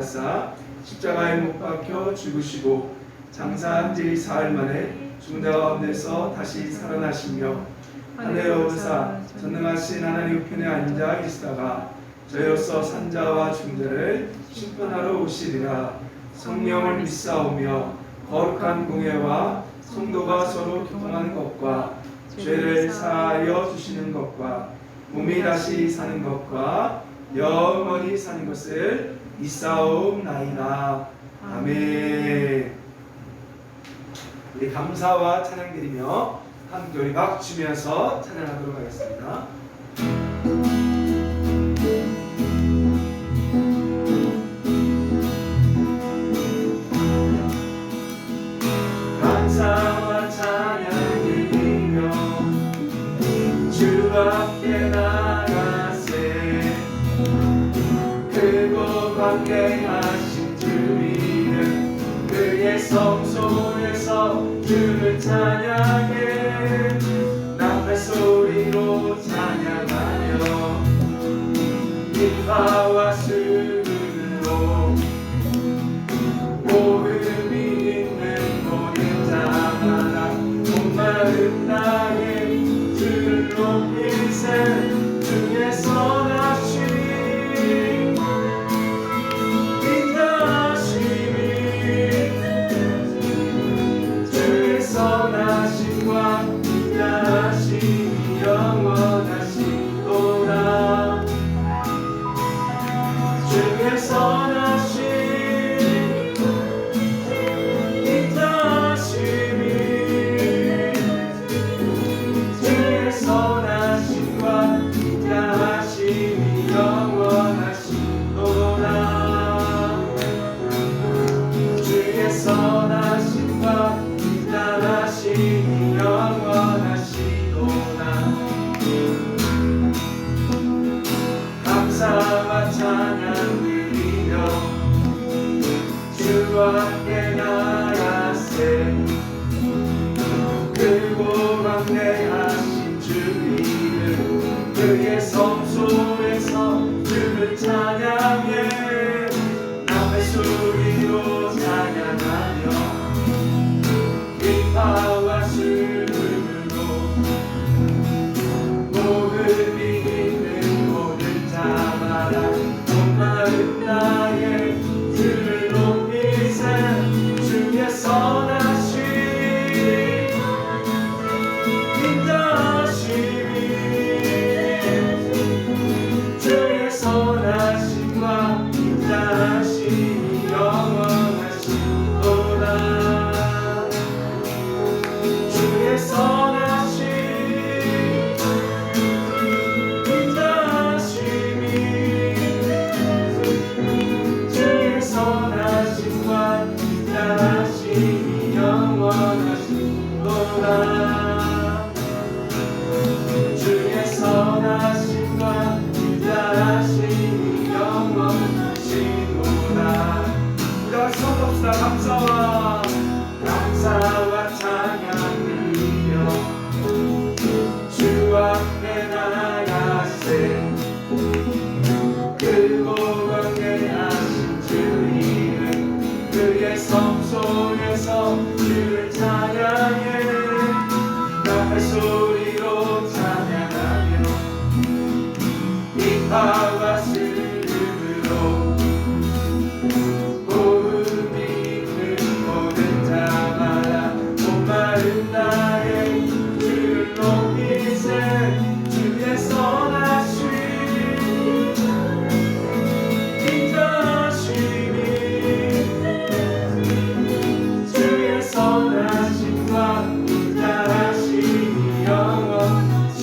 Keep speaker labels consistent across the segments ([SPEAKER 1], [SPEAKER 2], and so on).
[SPEAKER 1] 하사 십자가에 못 박혀 죽으시고 장사한 지 사흘 만에 죽은 자 가운데서 다시 살아나시며 하늘에 오르사 전능하신 하나님 우편에 앉아 계시다가 저희로서 산자와 중자를 심판하러 오시리라. 성령을 믿사오며 거룩한 공예와 성도가 서로 교통하는 것과 죄를 사하여 주시는 것과 몸이 다시 사는 것과 영원히 사는 것을 믿사옵나이다. 아멘. 우리 감사와 찬양 드리며 함께 우리 박수 치면서 찬양하도록 하겠습니다. 감사와 찬양 드리며 주 앞에 나가세 크고 광대하신 주 이름 그의 성소에서 주를 찬양해 나팔 소리로 찬양하며 기파와 수금으로 복음이 있는 모든 자마다 온 마음 다해 주를 높이세 주의 선하심 선하심과 인자하심이 영원하시도다. 주의 선하심 인자하심이 주의 선하심과 인자하심이 영원하시도다. 주의 선하심과 인자하심이 영원하시도다. 감사와 찬양 드리며 주 앞에 나가세 크고 광대하신 주 이름 그의 성소에서 주를 찬양해 나팔 소리로 찬양하며 기파와 수금으로 복음이 있는 모든 자마다 온 마음 다해 주를 높이세 주의 선하심 인자하심이 주의 선하심과 인자하심이 영원하시도다. 주의 선하심 인자하심이 주의 선하심과 인자하심이 영원하시도다. 주의 선하심과 인자하심이 영원하시도다. 우리 같이 선포합시다. 감사와 찬양 주 앞에 나가세 크고 광대하신 주 이름 그의 성소에서 주를 찬양해 나팔 소리로 찬양하며 기파와 수금으로 복음이 있는 모든 자마다 온 마음 다해 주를 높이세 주의 선하심 인자하심이 주의 선하심과 인자하심이 영원하시도다.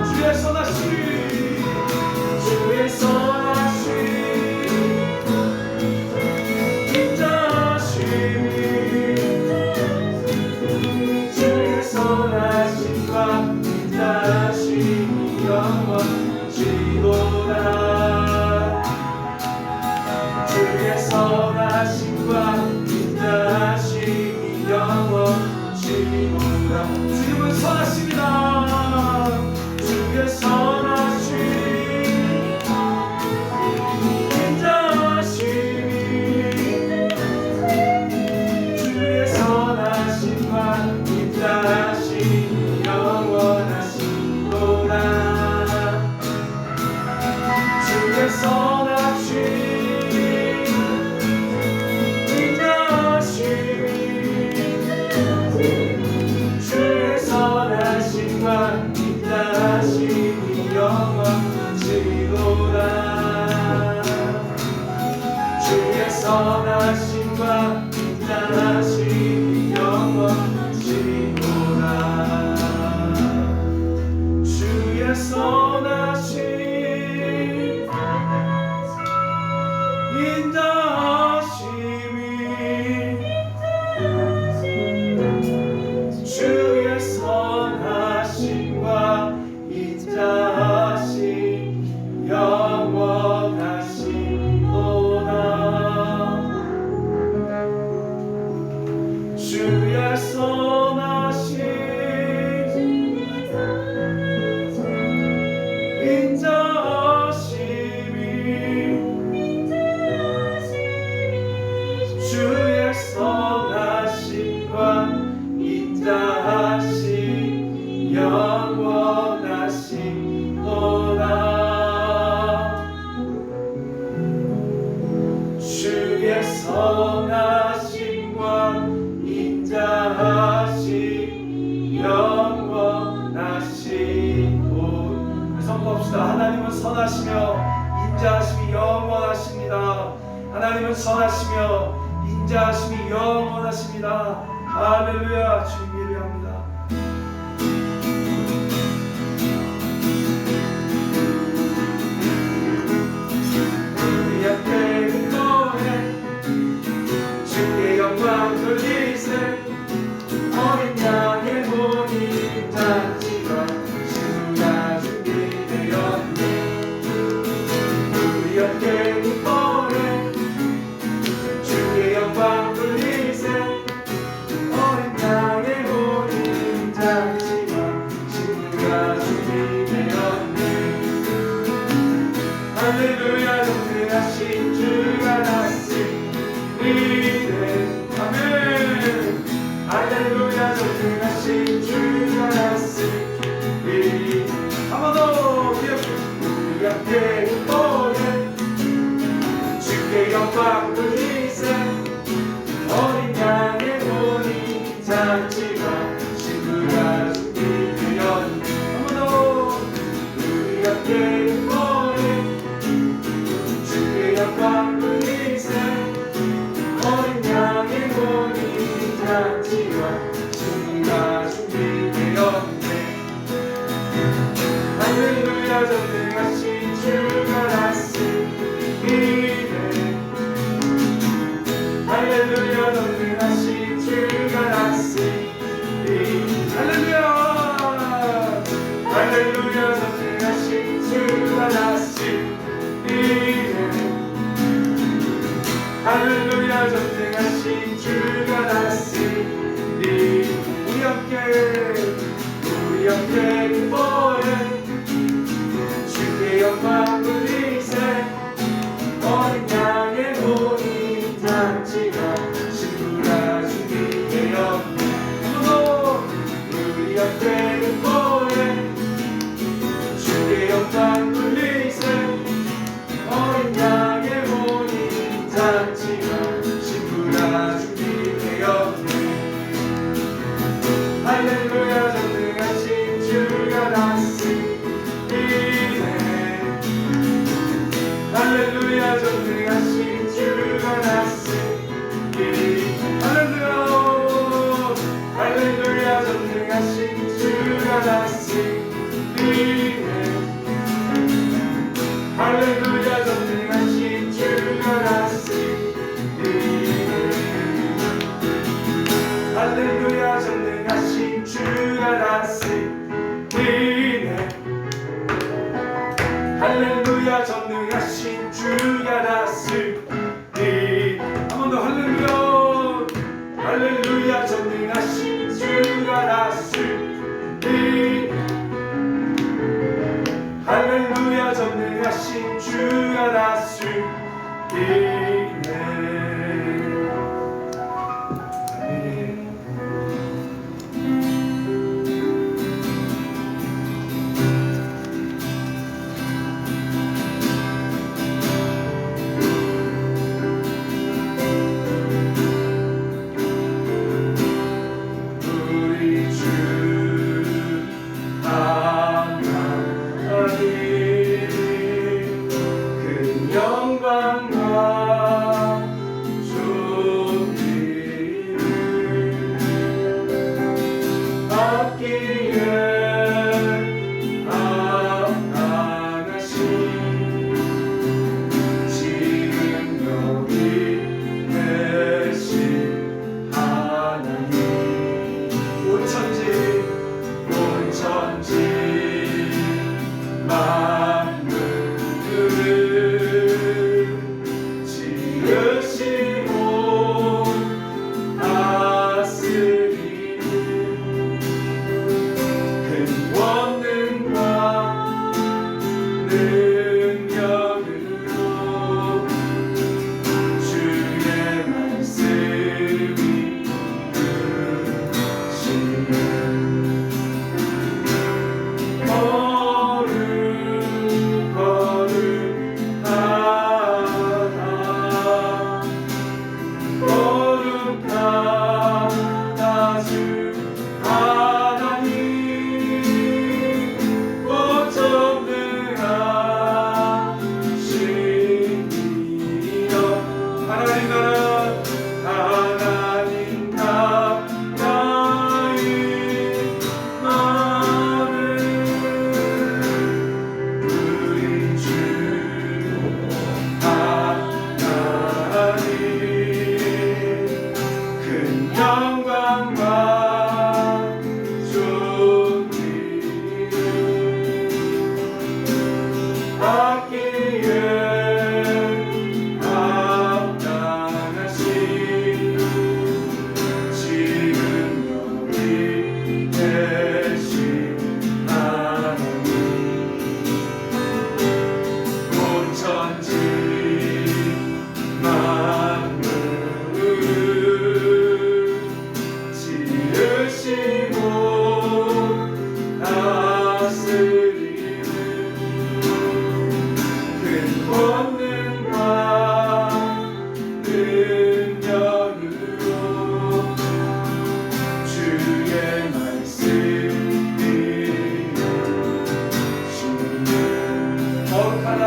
[SPEAKER 1] 주의 선하심 주의 선하심 인자하심이 주의 선하심과 인자하심이 영원하시도다. 주의 선하심과 인자하심이 영원하시도다. 주님은 선하십니다. 주의 선하심 인자 선하심과 인자하심이 영원하시도다. 주의 선하심 인자하심이 주의 선하심과 인자하심 영원하시도다. 주의 선하심 인자하심이 주의 선하심과 인자하심 영원하시도다. 주의 선하심과 인자하심 영원하시도다. 선포합시다. 하나님은 선하시며 인자하심이 영원하십니다. 하나님은 선하시며 인자하심이 영원하십니다. 할렐루야. 주님 예배합니다. 우리 앞에 거해 주의 영광 돌리세. 어린 양의 혼인 잔치가 신부가 준비되었네. 우리 앞에 거해 주의 영광 돌리세. 어린 양의 혼인 잔치가 신부가 준비되었네. 할렐루야. 전능하신 주가 났으리네. 아멘. 할렐루야. 전능하신 주가 났으리. 한 번 더 우리 앞에 기뻐해 주께 영광 돌리세. 어린 양의 혼인 잔치가 신부가 준비되었네. 한 번 더 우리 앞에 기뻐해 주께 영광 돌리세. 어린 양의 혼인 잔치가 신부가 준비되었네. 할렐루야. 전능하신 주가 났으리네. 할렐루야. 전능하신 주가 났으리. 할렐루야. 할렐루야. 전능하신 주가 났으리네. 할렐루야. 전능하신 주가 났으리. 우리 함께 기뻐해 주의 영광 돌리세. 어린 양의 혼인 잔치가 신부가 준비되었네. 우리 함께 기뻐해 주의 영광 돌리세. 어린 양의 혼인 잔치가 신부가 준비되었네. 할렐루야. 전능하신 주가 났으리네. 할렐루야. 전능하신 주가 났으리. 할렐루야. 할렐루야. 전능하신 주가 났으리네. 할렐루야. 전능하신 주가 났으리네. 하나님 나라 하나님 나라의 마음을 우리 주 하나님 큰 영광과 존귀를 받기에 합당하신 지금 여기 계신 하나님 온 천지 만물을 지으시고 다스리는 큰 권능과 능력으로 주의 말씀이 주는 거룩하다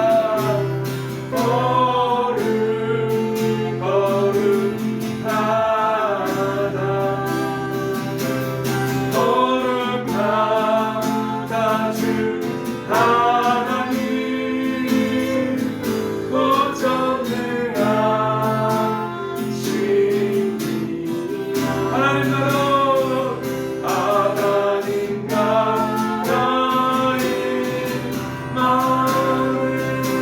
[SPEAKER 1] 거룩하다 주 하나님 고전능하시니 하나님 나라 하나님 나라의 마음을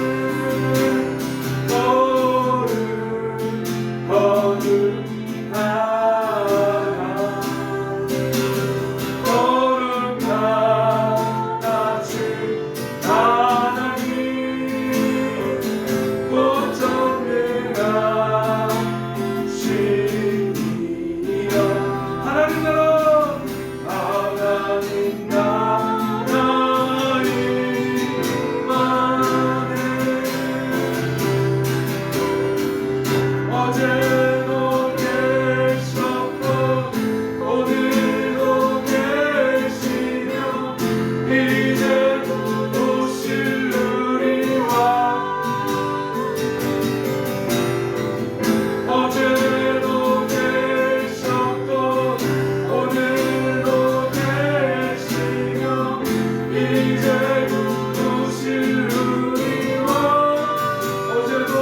[SPEAKER 1] 거룩하다 주 하나님 고전능하시니라 하나님 나라 하나님 나라의 마음을 어제도 계셨고 오늘도 계시며 이제도 오실 우리와 어제도 계셨고 오늘도 계시며 이제도 오실 우리와 어제도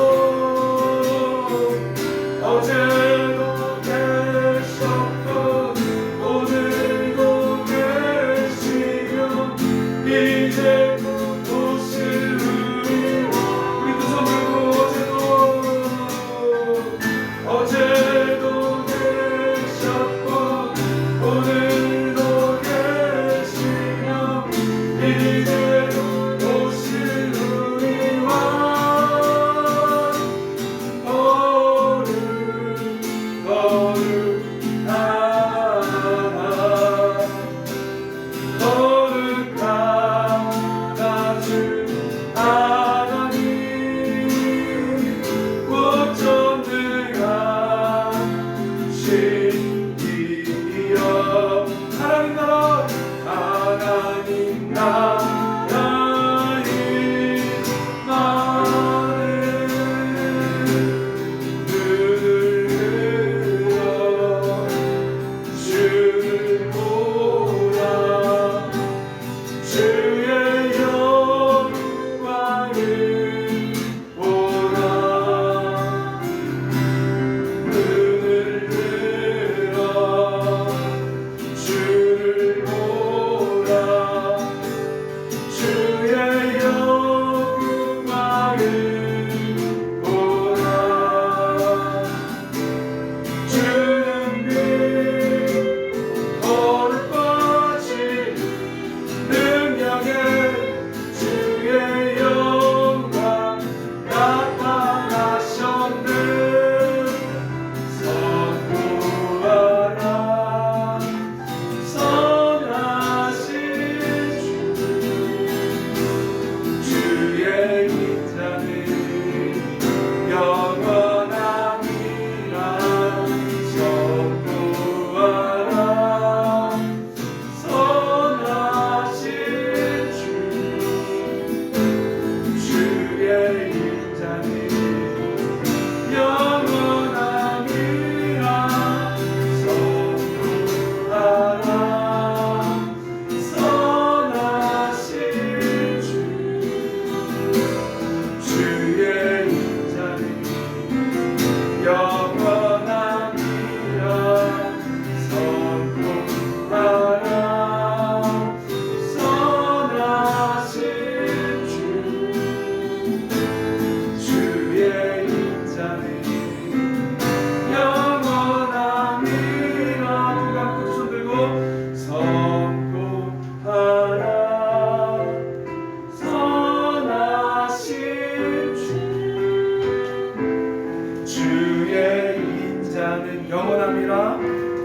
[SPEAKER 1] 영원함이라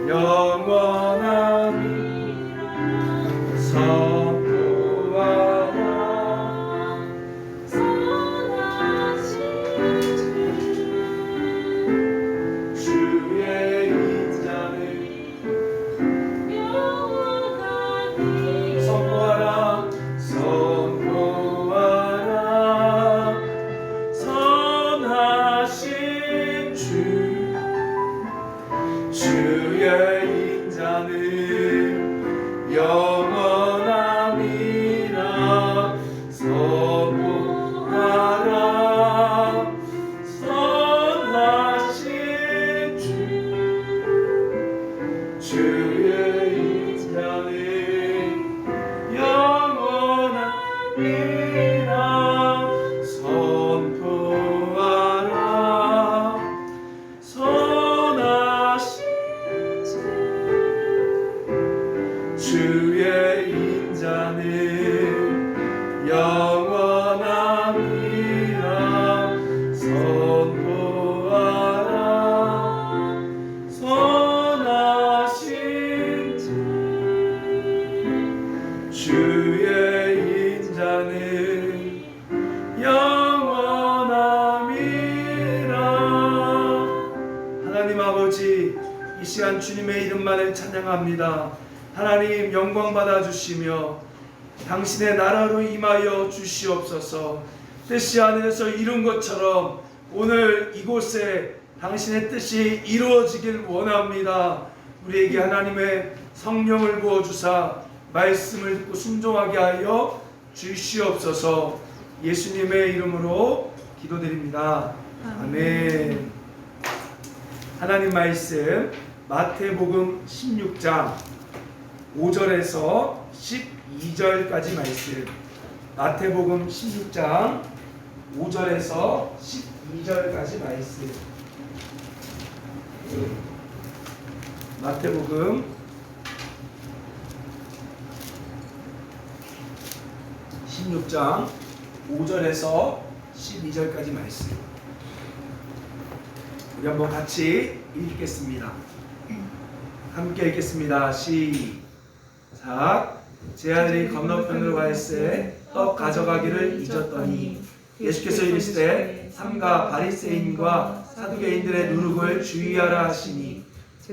[SPEAKER 1] 영원함이라 선포하라
[SPEAKER 2] 선하신 주
[SPEAKER 1] 주의 인자는
[SPEAKER 2] 영원하니
[SPEAKER 1] 선포하라 선포하라 선하신 주 주의 인자는 영원함이라 선포하라 선하신 주 주의 인자는 영원함이라 선포하라 선하신 주의 인자는 영원함이라 선포하라 선하신 주의 인자는 영원함이라. 하나님 아버지, 이 시간 주님의 이름만을 찬양합니다. 하나님 영광 받아 주시며 당신의 나라로 임하여 주시옵소서. 뜻이 하늘에서 이룬 것처럼 오늘 이곳에 당신의 뜻이 이루어지길 원합니다. 우리에게 하나님의 성령을 부어주사 말씀을 듣고 순종하게 하여 주시옵소서. 예수님의 이름으로 기도드립니다. 아멘. 하나님 말씀 마태복음 16장 5절에서 12절까지 말씀. 마태복음 16장 5절에서 12절까지 말씀. 마태복음 16장 5절에서 12절까지 말씀. 우리 한번 같이 읽겠습니다. 함께 읽겠습니다. 시작. 제 아들이 건너편으로 갈새 떡 가져가기를 잊었더니 예수께서 이르시되 삼가 바리새인과 사두개인들의 누룩을 주의하라 하시니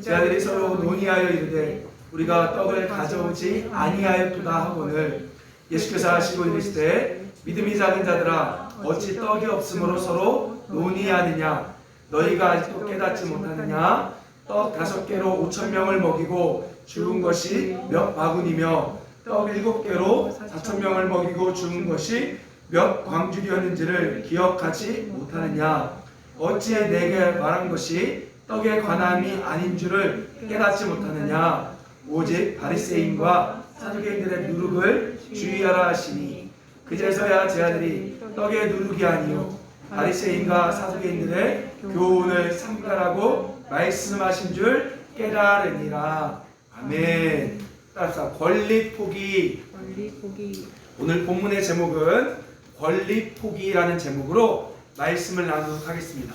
[SPEAKER 1] 제 아들이 서로 논의하여 이르되 우리가 떡을 가져오지 아니하였도다 하거늘 예수께서 하시고 이르시되 믿음이 작은 자들아 어찌 떡이 없으므로 서로 논의하느냐 너희가 아직도 깨닫지 못하느냐 떡 5개로 5,000명을 먹이고 죽은 것이 몇 바구니며 떡 7개로 4,000명을 먹이고 죽은 것이 몇 광줄이었는지를 기억하지 못하느냐 어찌 내게 말한 것이 떡에 관함이 아닌 줄을 깨닫지 못하느냐 오직 바리새인과 사두개인들의 누룩을 주의하라 하시니 그제서야 제 아들이 떡의 누룩이 아니요 바리새인과 사두개인들의 교훈을 삼가라고 말씀하신 줄 깨달으니라. 아멘. 따라서 권리 포기. 오늘 본문의 제목은 권리 포기라는 제목으로 말씀을 나누도록 하겠습니다.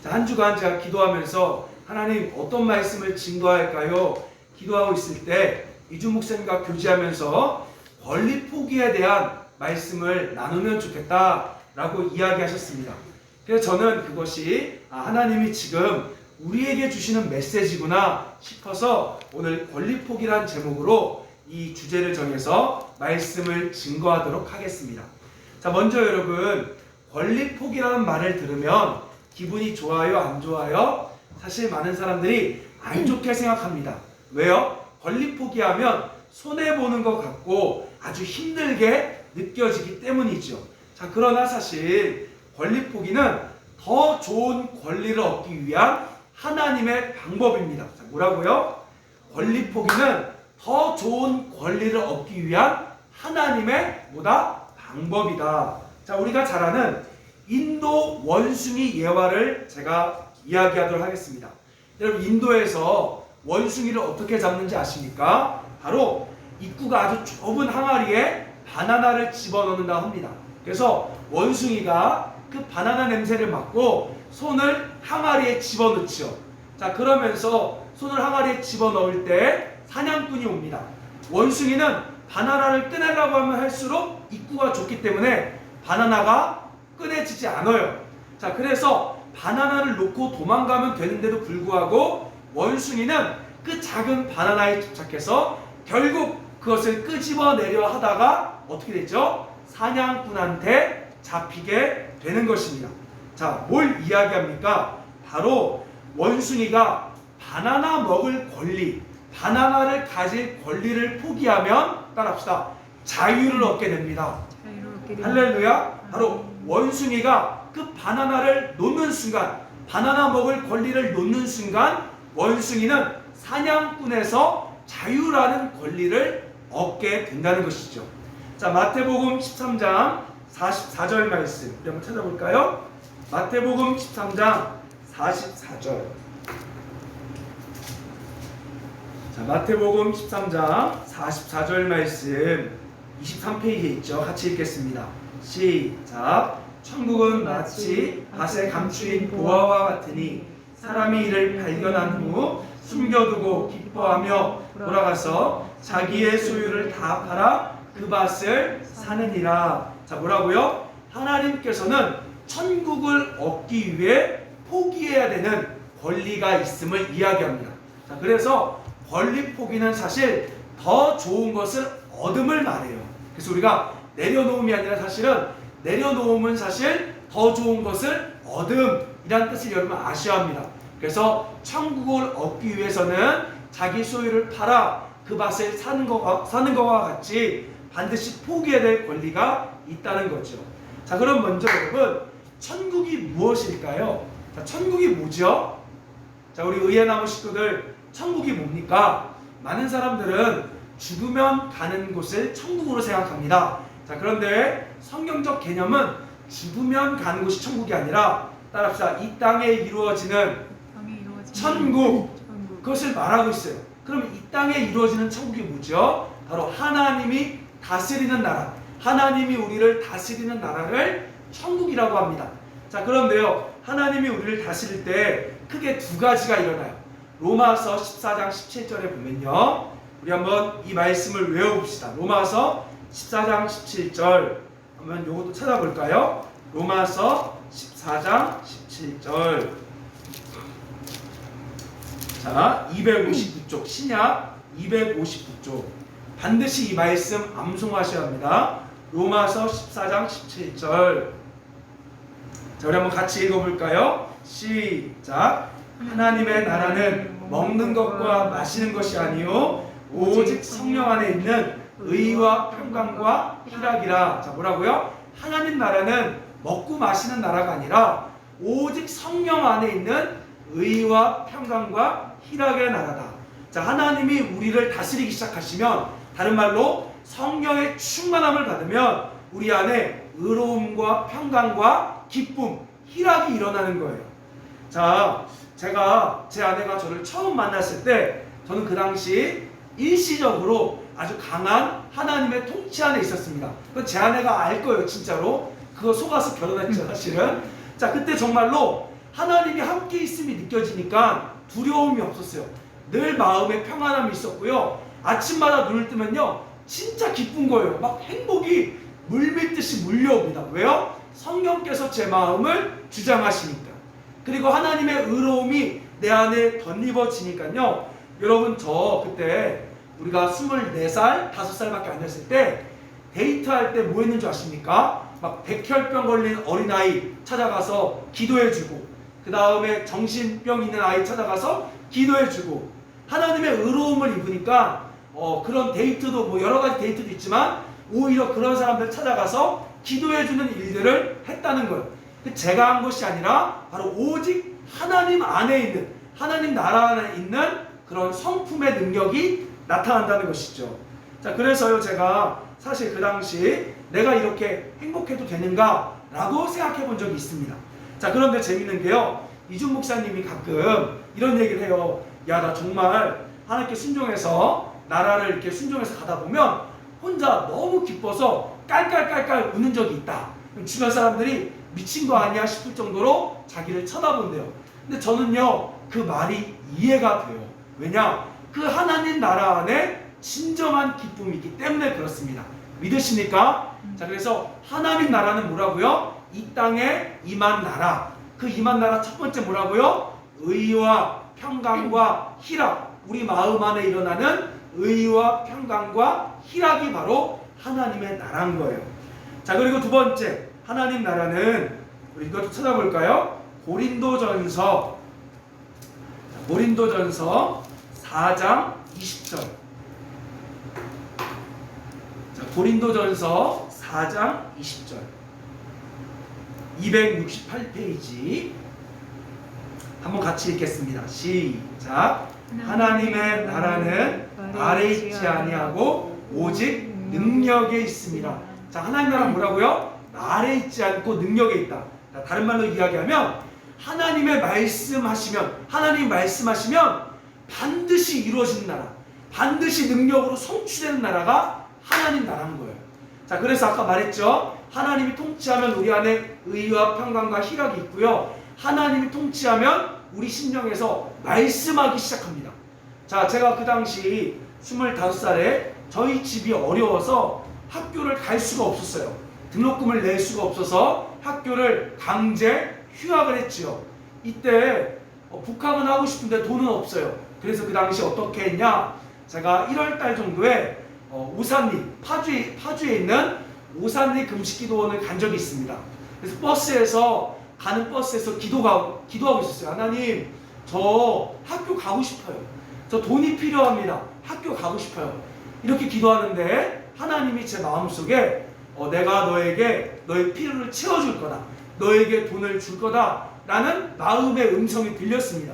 [SPEAKER 1] 자, 한 주간 제가 기도하면서 하나님 어떤 말씀을 증거할까요? 기도하고 있을 때 이주 목사님과 교제하면서 권리 포기에 대한 말씀을 나누면 좋겠다라고 이야기하셨습니다. 그래서 저는 그것이 하나님이 지금 우리에게 주시는 메시지구나 싶어서 오늘 권리 포기란 제목으로 이 주제를 정해서 말씀을 증거하도록 하겠습니다. 자, 먼저 여러분 권리 포기라는 말을 들으면 기분이 좋아요, 안 좋아요? 사실 많은 사람들이 안 좋게 생각합니다. 왜요? 권리 포기하면 손해보는 것 같고 아주 힘들게 느껴지기 때문이죠. 자, 그러나 사실 권리 포기는 더 좋은 권리를 얻기 위한 하나님의 방법입니다. 자, 뭐라고요? 권리 포기는 더 좋은 권리를 얻기 위한 하나님의 방법이다. 자, 우리가 잘 아는 인도 원숭이 예화를 제가 이야기하도록 하겠습니다. 여러분, 인도에서 원숭이를 어떻게 잡는지 아십니까? 바로 입구가 아주 좁은 항아리에 바나나를 집어넣는다 합니다. 그래서 원숭이가 그 바나나 냄새를 맡고 손을 항아리에 집어넣죠. 자, 그러면서 손을 항아리에 집어넣을 때 사냥꾼이 옵니다. 원숭이는 바나나를 꺼내려고 하면 할수록 입구가 좁기 때문에 바나나가 꺼내지지 않아요. 자, 그래서 바나나를 놓고 도망가면 되는데도 불구하고 원숭이는 그 작은 바나나에 집착해서 결국 그것을 끄집어내려 하다가 어떻게 됐죠? 사냥꾼한테 잡히게 되는 것입니다. 자, 뭘 이야기합니까? 바로 원숭이가 바나나 먹을 권리, 바나나를 가질 권리를 포기하면 따라합시다. 자유를 얻게 됩니다. 할렐루야. 바로 원숭이가 그 바나나를 놓는 순간, 바나나 먹을 권리를 놓는 순간 원숭이는 사냥꾼에서 자유라는 권리를 얻게 된다는 것이죠. 자, 마태복음 13장 44절 말씀 우리 한번 찾아볼까요? 마태복음 13장 44절. 자, 마태복음 13장 44절 말씀 23페이지에 있죠. 같이 읽겠습니다. 시작. 천국은 마치 밭에 감추인 보화와 같으니 사람이 이를 발견한 후 숨겨두고 기뻐하며 돌아가서 자기의 소유를 다 팔아 그 밭을 사느니라. 자, 뭐라고요? 하나님께서는 천국을 얻기 위해 포기해야 되는 권리가 있음을 이야기합니다. 자, 그래서 권리 포기는 사실 더 좋은 것을 얻음을 말해요. 그래서 우리가 내려놓음이 아니라 사실은 내려놓음은 사실 더 좋은 것을 얻음이라는 뜻을 여러분 아셔야 합니다. 그래서 천국을 얻기 위해서는 자기 소유를 팔아 그 밭을 사는 것과 같이 반드시 포기해야 될 권리가 있다는 거죠. 자, 그럼 먼저 여러분, 천국이 무엇일까요? 자, 천국이 뭐죠? 자, 우리 의예나무 식구들, 천국이 뭡니까? 많은 사람들은 죽으면 가는 곳을 천국으로 생각합니다. 자, 그런데 성경적 개념은 죽으면 가는 곳이 천국이 아니라 따라합시다. 이 땅에 이루어지는 천국, 그것을 말하고 있어요. 그럼 이 땅에 이루어지는 천국이 뭐죠? 바로 하나님이 다스리는 나라, 하나님이 우리를 다스리는 나라를 천국이라고 합니다. 자, 그런데요, 하나님이 우리를 다스릴 때 크게 두 가지가 일어나요. 로마서 14장 17절에 보면요, 우리 한번 이 말씀을 외워봅시다. 로마서 14장 17절 한번 요것도 찾아볼까요? 로마서 14장 17절. 자, 259쪽, 신약 259쪽. 반드시 이 말씀 암송하셔야 합니다. 로마서 14장 17절. 자, 우리 한번 같이 읽어볼까요? 시작. 하나님의 나라는 먹는 것과 마시는 것이 아니요 오직 성령 안에 있는 의와 평강과 희락이라. 자, 뭐라고요? 하나님 나라는 먹고 마시는 나라가 아니라 오직 성령 안에 있는 의와 평강과 희락의 나라다. 자, 하나님이 우리를 다스리기 시작하시면, 다른 말로 성령의 충만함을 받으면 우리 안에 의로움과 평강과 기쁨, 희락이 일어나는 거예요. 자, 제가 제 아내가 저를 처음 만났을 때 저는 그 당시 일시적으로 아주 강한 하나님의 통치 안에 있었습니다. 그건 제 아내가 알 거예요, 진짜로. 그거 속아서 결혼했죠, 사실은. 자, 그때 정말로 하나님이 함께 있음이 느껴지니까 두려움이 없었어요. 늘 마음에 평안함이 있었고요. 아침마다 눈을 뜨면요, 진짜 기쁜 거예요. 막 행복이 물밀듯이 물려옵니다. 왜요? 성령께서 제 마음을 주장하시니까. 그리고 하나님의 의로움이 내 안에 덧입어지니까요. 여러분, 저 그때 우리가 24살, 5살밖에 안 됐을 때 데이트할 때 뭐 했는 줄 아십니까? 막 백혈병 걸린 어린아이 찾아가서 기도해주고, 그 다음에 정신병 있는 아이 찾아가서 기도해주고, 하나님의 의로움을 입으니까 그런 데이트도 뭐 여러 가지 데이트도 있지만 오히려 그런 사람들 찾아가서 기도해주는 일들을 했다는 거예요. 제가 한 것이 아니라 바로 오직 하나님 안에 있는, 하나님 나라 안에 있는 그런 성품의 능력이 나타난다는 것이죠. 자, 그래서요, 제가 사실 그 당시 내가 이렇게 행복해도 되는가 라고 생각해 본 적이 있습니다. 자, 그런데 재밌는 게요, 이준 목사님이 가끔 이런 얘기를 해요. 야, 나 정말 하나님께 순종해서 나라를 이렇게 순종해서 가다 보면 혼자 너무 기뻐서 깔깔깔깔 우는 적이 있다. 주변 사람들이 미친 거 아니야 싶을 정도로 자기를 쳐다본대요. 근데 저는요 그 말이 이해가 돼요. 왜냐? 그 하나님 나라 안에 진정한 기쁨이 있기 때문에 그렇습니다. 믿으십니까? 자, 그래서 하나님 나라는 뭐라고요? 이 땅에 임한 나라. 그 임한 나라 첫 번째 뭐라고요? 의와 평강과 희락. 우리 마음 안에 일어나는 의와 평강과 희락이 바로 하나님의 나라인 거예요. 자, 그리고 두 번째 하나님 나라는 우리 이것도 찾아볼까요? 고린도전서 4장 20절. 자, 고린도전서 4장 20절. 268페이지. 한번 같이 읽겠습니다. 시작. 하나님의 나라는 말에 있지 아니하고 오직 능력에 있습니다. 자, 하나님 나라는 뭐라고요? 말에 있지 않고 능력에 있다. 자, 다른 말로 이야기하면 하나님이 말씀하시면 반드시 이루어지는 나라, 반드시 능력으로 성취되는 나라가 하나님 나라인 거예요. 자, 그래서 아까 말했죠. 하나님이 통치하면 우리 안에 의와 평강과 희락이 있고요. 하나님이 통치하면 우리 심령에서 말씀하기 시작합니다. 자, 제가 그 당시 25살에 저희 집이 어려워서 학교를 갈 수가 없었어요. 등록금을 낼 수가 없어서 학교를 강제 휴학을 했지요. 이때 북학은 하고 싶은데 돈은 없어요. 그래서 그 당시 어떻게 했냐? 제가 1월달 정도에 오산리 파주에 있는 오산리 금식기도원을 간 적이 있습니다. 그래서 가는 버스에서 기도하고 있었어요. 하나님, 저 학교 가고 싶어요. 저 돈이 필요합니다. 학교 가고 싶어요. 이렇게 기도하는데 하나님이 제 마음속에 내가 너에게 너의 필요를 채워줄 거다. 너에게 돈을 줄 거다. 라는 마음의 음성이 들렸습니다.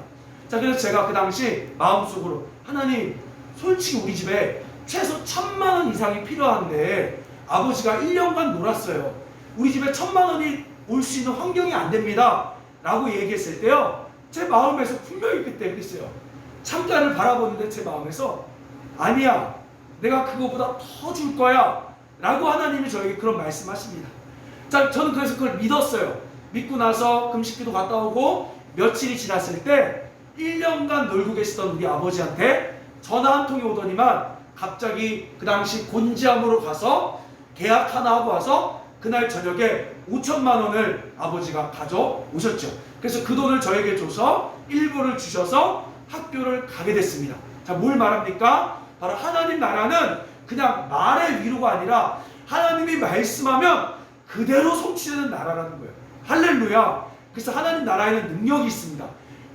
[SPEAKER 1] 자, 그래서 제가 그 당시 마음속으로 하나님, 솔직히 우리 집에 최소 1,000만 원 이상이 필요한데 아버지가 1년간 놀았어요. 우리 집에 1,000만 원이 올 수 있는 환경이 안 됩니다. 라고 얘기했을 때요, 제 마음에서 분명히 그때 그랬어요. 창가를 바라보는데 제 마음에서 아니야, 내가 그거보다 더 줄 거야. 라고 하나님이 저에게 그런 말씀하십니다. 자, 저는 그래서 그걸 믿었어요. 믿고 나서 금식기도 갔다 오고 며칠이 지났을 때 1년간 놀고 계시던 우리 아버지한테 전화 한 통이 오더니만 갑자기 그 당시 곤지암으로 가서 계약 하나 하고 와서 그날 저녁에 5천만 원을 아버지가 가져오셨죠. 그래서 그 돈을 저에게 줘서 일부를 주셔서 학교를 가게 됐습니다. 자, 뭘 말합니까? 바로 하나님 나라는 그냥 말의 위로가 아니라 하나님이 말씀하면 그대로 성취되는 나라라는 거예요. 할렐루야. 그래서 하나님 나라에는 능력이 있습니다.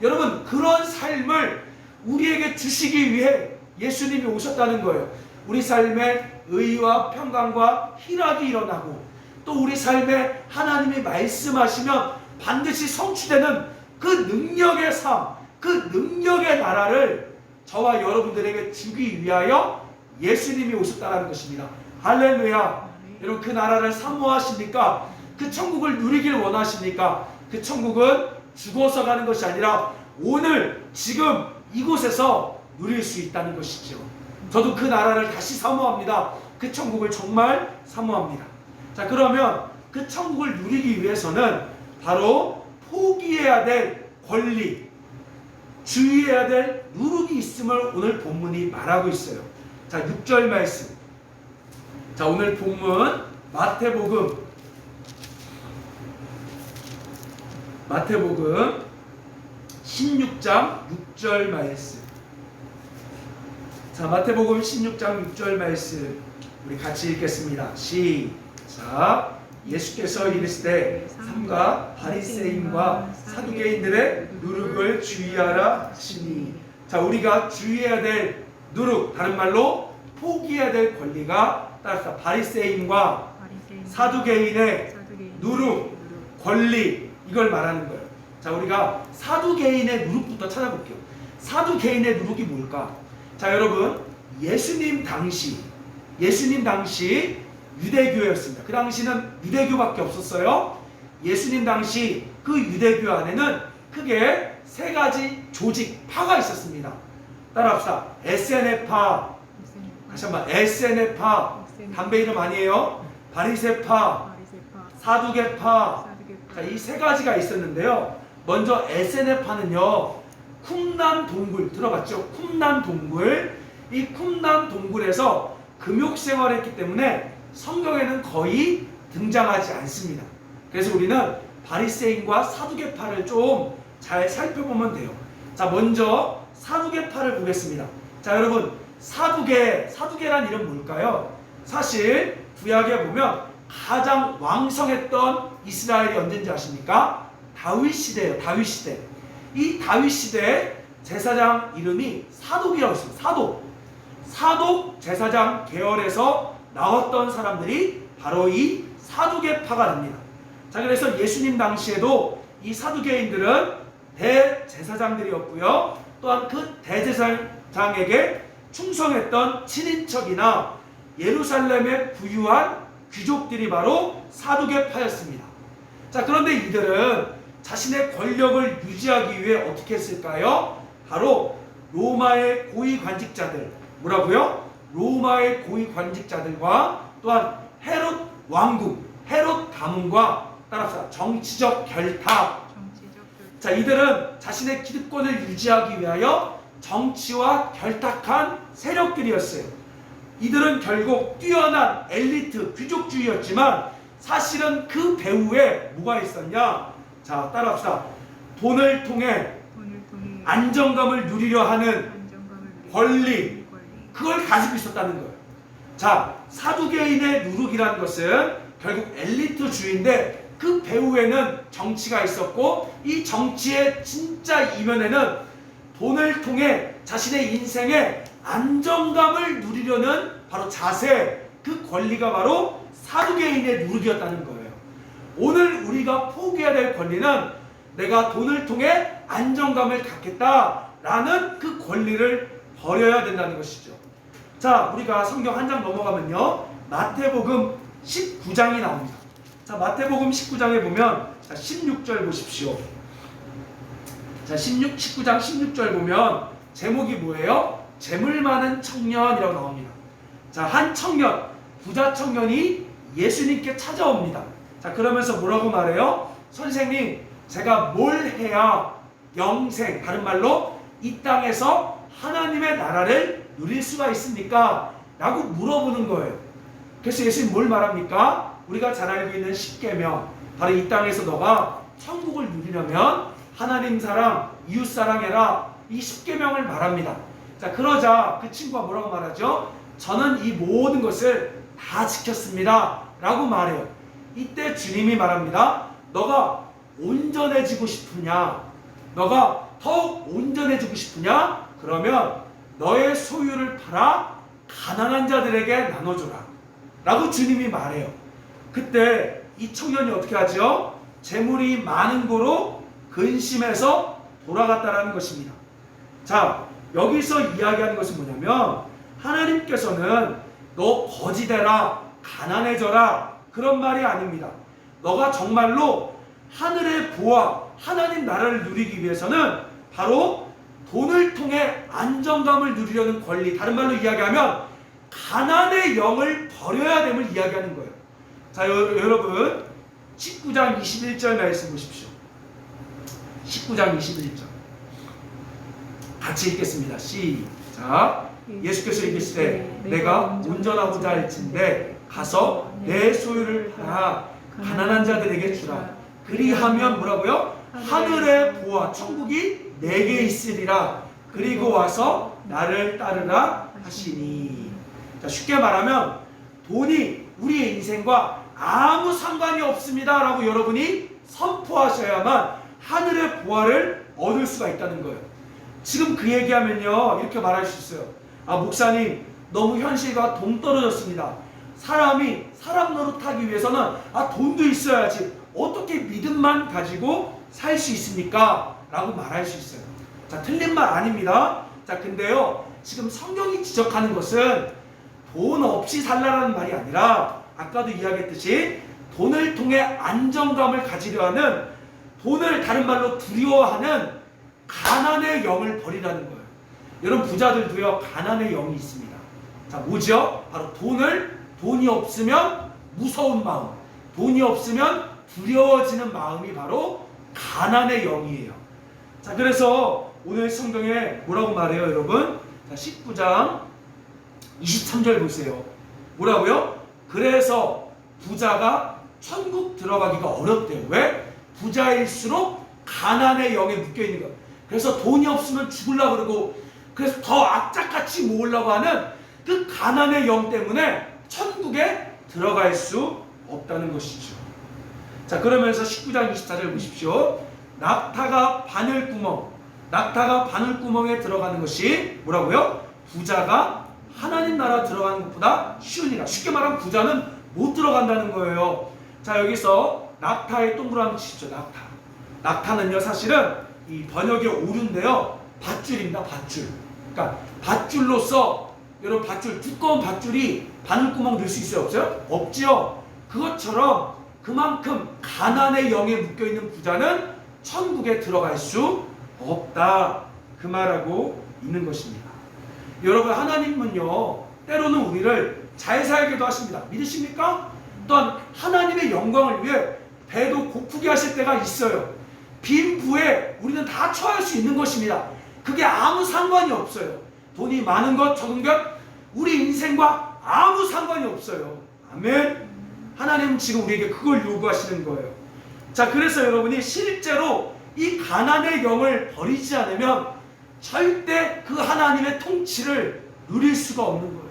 [SPEAKER 1] 여러분, 그런 삶을 우리에게 주시기 위해 예수님이 오셨다는 거예요. 우리 삶에 의와 평강과 희락이 일어나고 또 우리 삶에 하나님이 말씀하시면 반드시 성취되는 그 능력의 삶, 그 능력의 나라를 저와 여러분들에게 주기 위하여 예수님이 오셨다는 것입니다. 할렐루야. 여러분, 그 나라를 사모하십니까? 그 천국을 누리길 원하십니까? 그 천국은 죽어서 가는 것이 아니라 오늘 지금 이곳에서 누릴 수 있다는 것이죠. 저도 그 나라를 다시 사모합니다. 그 천국을 정말 사모합니다. 자, 그러면 그 천국을 누리기 위해서는 바로 포기해야 될 권리, 주의해야 될 누룩이 있음을 오늘 본문이 말하고 있어요. 자, 6절 말씀. 자, 오늘 본문 마태복음 16장 6절 말씀. 자, 마태복음 16장 6절 말씀 우리 같이 읽겠습니다. 시작. 예수께서 이르시되 삼가 바리새인과 사두개인들의 누룩을 주의하라 하시니. 자, 우리가 주의해야 될 누룩, 다른 말로 포기해야 될 권리가 따라서 바리새인과 사두개인의 누룩, 권리, 이걸 말하는 거예요. 자, 우리가 사두개인의 누룩부터 찾아볼게요. 사두개인의 누룩이 뭘까? 자, 여러분, 예수님 당시 유대교였습니다. 그 당시는 유대교밖에 없었어요. 예수님 당시 그 유대교 안에는 크게 세 가지 조직파가 있었습니다. 따라합시다. SNF파, 다시 한번 SNF파, 담배 이름 아니에요. 바리새파, 사두개파. 자, 이 세 가지가 있었는데요. 먼저 에세네파는요, 쿰난 동굴 들어봤죠? 쿰난 동굴. 이 쿰난 동굴에서 금욕 생활을 했기 때문에 성경에는 거의 등장하지 않습니다. 그래서 우리는 바리새인과 사두개파를 좀 잘 살펴보면 돼요. 자, 먼저 사두개파를 보겠습니다. 자, 여러분, 사두개란 이름 뭘까요? 사실 구약에 보면 가장 왕성했던 이스라엘이 언제인지 아십니까? 다윗 시대예요. 다윗 시대. 이 다윗 시대 제사장 이름이 사독이라고 있습니다. 사독 제사장 계열에서 나왔던 사람들이 바로 이 사두개파가 됩니다. 자, 그래서 예수님 당시에도 이 사두개인들은 대제사장들이었고요. 또한 그 대제사장에게 충성했던 친인척이나 예루살렘에 부유한 귀족들이 바로 사두개파였습니다. 자, 그런데 이들은 자신의 권력을 유지하기 위해 어떻게 했을까요? 바로 로마의 고위 관직자들, 뭐라고요? 로마의 고위 관직자들과 또한 헤롯 왕궁, 헤롯 가문과 따라서 정치적 결탁. 자, 이들은 자신의 기득권을 유지하기 위하여 정치와 결탁한 세력들이었어요. 이들은 결국 뛰어난 엘리트 귀족주의였지만 사실은 그 배후에 뭐가 있었냐? 자, 따라합시다. 돈을 통해 안정감을 누리려 하는 권리, 그걸 가지고 있었다는 거예요. 자, 사두개인의 누룩이라는 것은 결국 엘리트주의인데 그 배후에는 정치가 있었고, 이 정치의 진짜 이면에는 돈을 통해 자신의 인생의 안정감을 누리려는 바로 자세, 그 권리가 바로 사두개인의 누룩이었다는 거예요. 오늘 우리가 포기해야 될 권리는 내가 돈을 통해 안정감을 갖겠다라는 그 권리를 버려야 된다는 것이죠. 자, 우리가 성경 한 장 넘어가면요, 마태복음 19장이 나옵니다. 자, 마태복음 19장에 보면, 자, 16절 보십시오. 자, 19장 16절 보면 제목이 뭐예요? 재물 많은 청년이라고 나옵니다. 자, 한 청년, 부자 청년이 예수님께 찾아옵니다. 자, 그러면서 뭐라고 말해요? 선생님, 제가 뭘 해야 영생, 다른 말로 이 땅에서 하나님의 나라를 누릴 수가 있습니까? 라고 물어보는 거예요. 그래서 예수님 뭘 말합니까? 우리가 잘 알고 있는 십계명, 바로 이 땅에서 너가 천국을 누리려면 하나님 사랑, 이웃 사랑해라, 이 십계명을 말합니다. 자, 그러자 그 친구가 뭐라고 말하죠? 저는 이 모든 것을 다 지켰습니다 라고 말해요. 이때 주님이 말합니다. 너가 온전해지고 싶으냐? 너가 더욱 온전해지고 싶으냐? 그러면 너의 소유를 팔아 가난한 자들에게 나눠줘라 라고 주님이 말해요. 그때 이 청년이 어떻게 하죠? 재물이 많은 고로 근심해서 돌아갔다라는 것입니다. 자, 여기서 이야기하는 것은 뭐냐면 하나님께서는 너 거지되라, 가난해져라, 그런 말이 아닙니다. 너가 정말로 하늘의 보화, 하나님 나라를 누리기 위해서는 바로 돈을 통해 안정감을 누리려는 권리, 다른 말로 이야기하면 가난의 영을 버려야 됨을 이야기하는 거예요. 자, 여러분 19장 21절 말씀 보십시오. 19장 21절 같이 읽겠습니다. 시작. 예수께서 이르시되 내가 운전하고자 할진대 가서 내 소유를 팔아 가난한 자들에게 주라. 그리하면 뭐라고요? 하늘의 보화, 천국이 내게 있으리라. 그리고 와서 나를 따르라 하시니. 자, 쉽게 말하면 돈이 우리의 인생과 아무 상관이 없습니다 라고 여러분이 선포하셔야만 하늘의 보화를 얻을 수가 있다는 거예요. 지금 그 얘기하면요, 이렇게 말할 수 있어요. 아, 목사님, 너무 현실과 동떨어졌습니다. 사람이 사람 노릇하기 위해서는 돈도 있어야지 어떻게 믿음만 가지고 살 수 있습니까? 라고 말할 수 있어요. 자, 틀린 말 아닙니다. 자, 근데요, 지금 성경이 지적하는 것은 돈 없이 살라는 말이 아니라 아까도 이야기했듯이 돈을 통해 안정감을 가지려 하는, 돈을 다른 말로 두려워하는 가난의 영을 버리라는 거예요. 여러분, 부자들도요, 가난의 영이 있습니다. 자, 뭐죠? 바로 돈이 없으면 무서운 마음, 돈이 없으면 두려워지는 마음이 바로 가난의 영이에요. 자, 그래서 오늘 성경에 뭐라고 말해요, 여러분? 자, 19장 23절 보세요. 뭐라고요? 그래서 부자가 천국 들어가기가 어렵대요. 왜? 부자일수록 가난의 영에 묶여 있는 거예요. 그래서 돈이 없으면 죽으려고 그러고, 그래서 더 악착같이 모으려고 하는 그 가난의 영 때문에 천국에 들어갈 수 없다는 것이죠. 자, 그러면서 19장 24절 보십시오. 낙타가 바늘구멍에 들어가는 것이 뭐라고요? 부자가 하나님 나라 들어가는 것보다 쉬우니라. 쉽게 말하면 부자는 못 들어간다는 거예요. 자, 여기서 낙타의 동그라미 치십시오. 낙타는요, 사실은 이 번역의 오류인데요, 밧줄입니다. 밧줄. 그러니까 밧줄로서, 여러분, 밧줄, 두꺼운 밧줄이 바늘구멍 넣을 수 있어요, 없어요? 없지요. 그것처럼 그만큼 가난의 영에 묶여있는 부자는 천국에 들어갈 수 없다, 그 말하고 있는 것입니다. 여러분, 하나님은요, 때로는 우리를 잘 살게도 하십니다. 믿으십니까? 또한 하나님의 영광을 위해 배도 고프게 하실 때가 있어요. 빈 부에 우리는 다 처할 수 있는 것입니다. 그게 아무 상관이 없어요. 돈이 많은 것, 적은 것, 우리 인생과 아무 상관이 없어요. 아멘. 하나님은 지금 우리에게 그걸 요구하시는 거예요. 자, 그래서 여러분이 실제로 이 가난의 영을 버리지 않으면 절대 그 하나님의 통치를 누릴 수가 없는 거예요.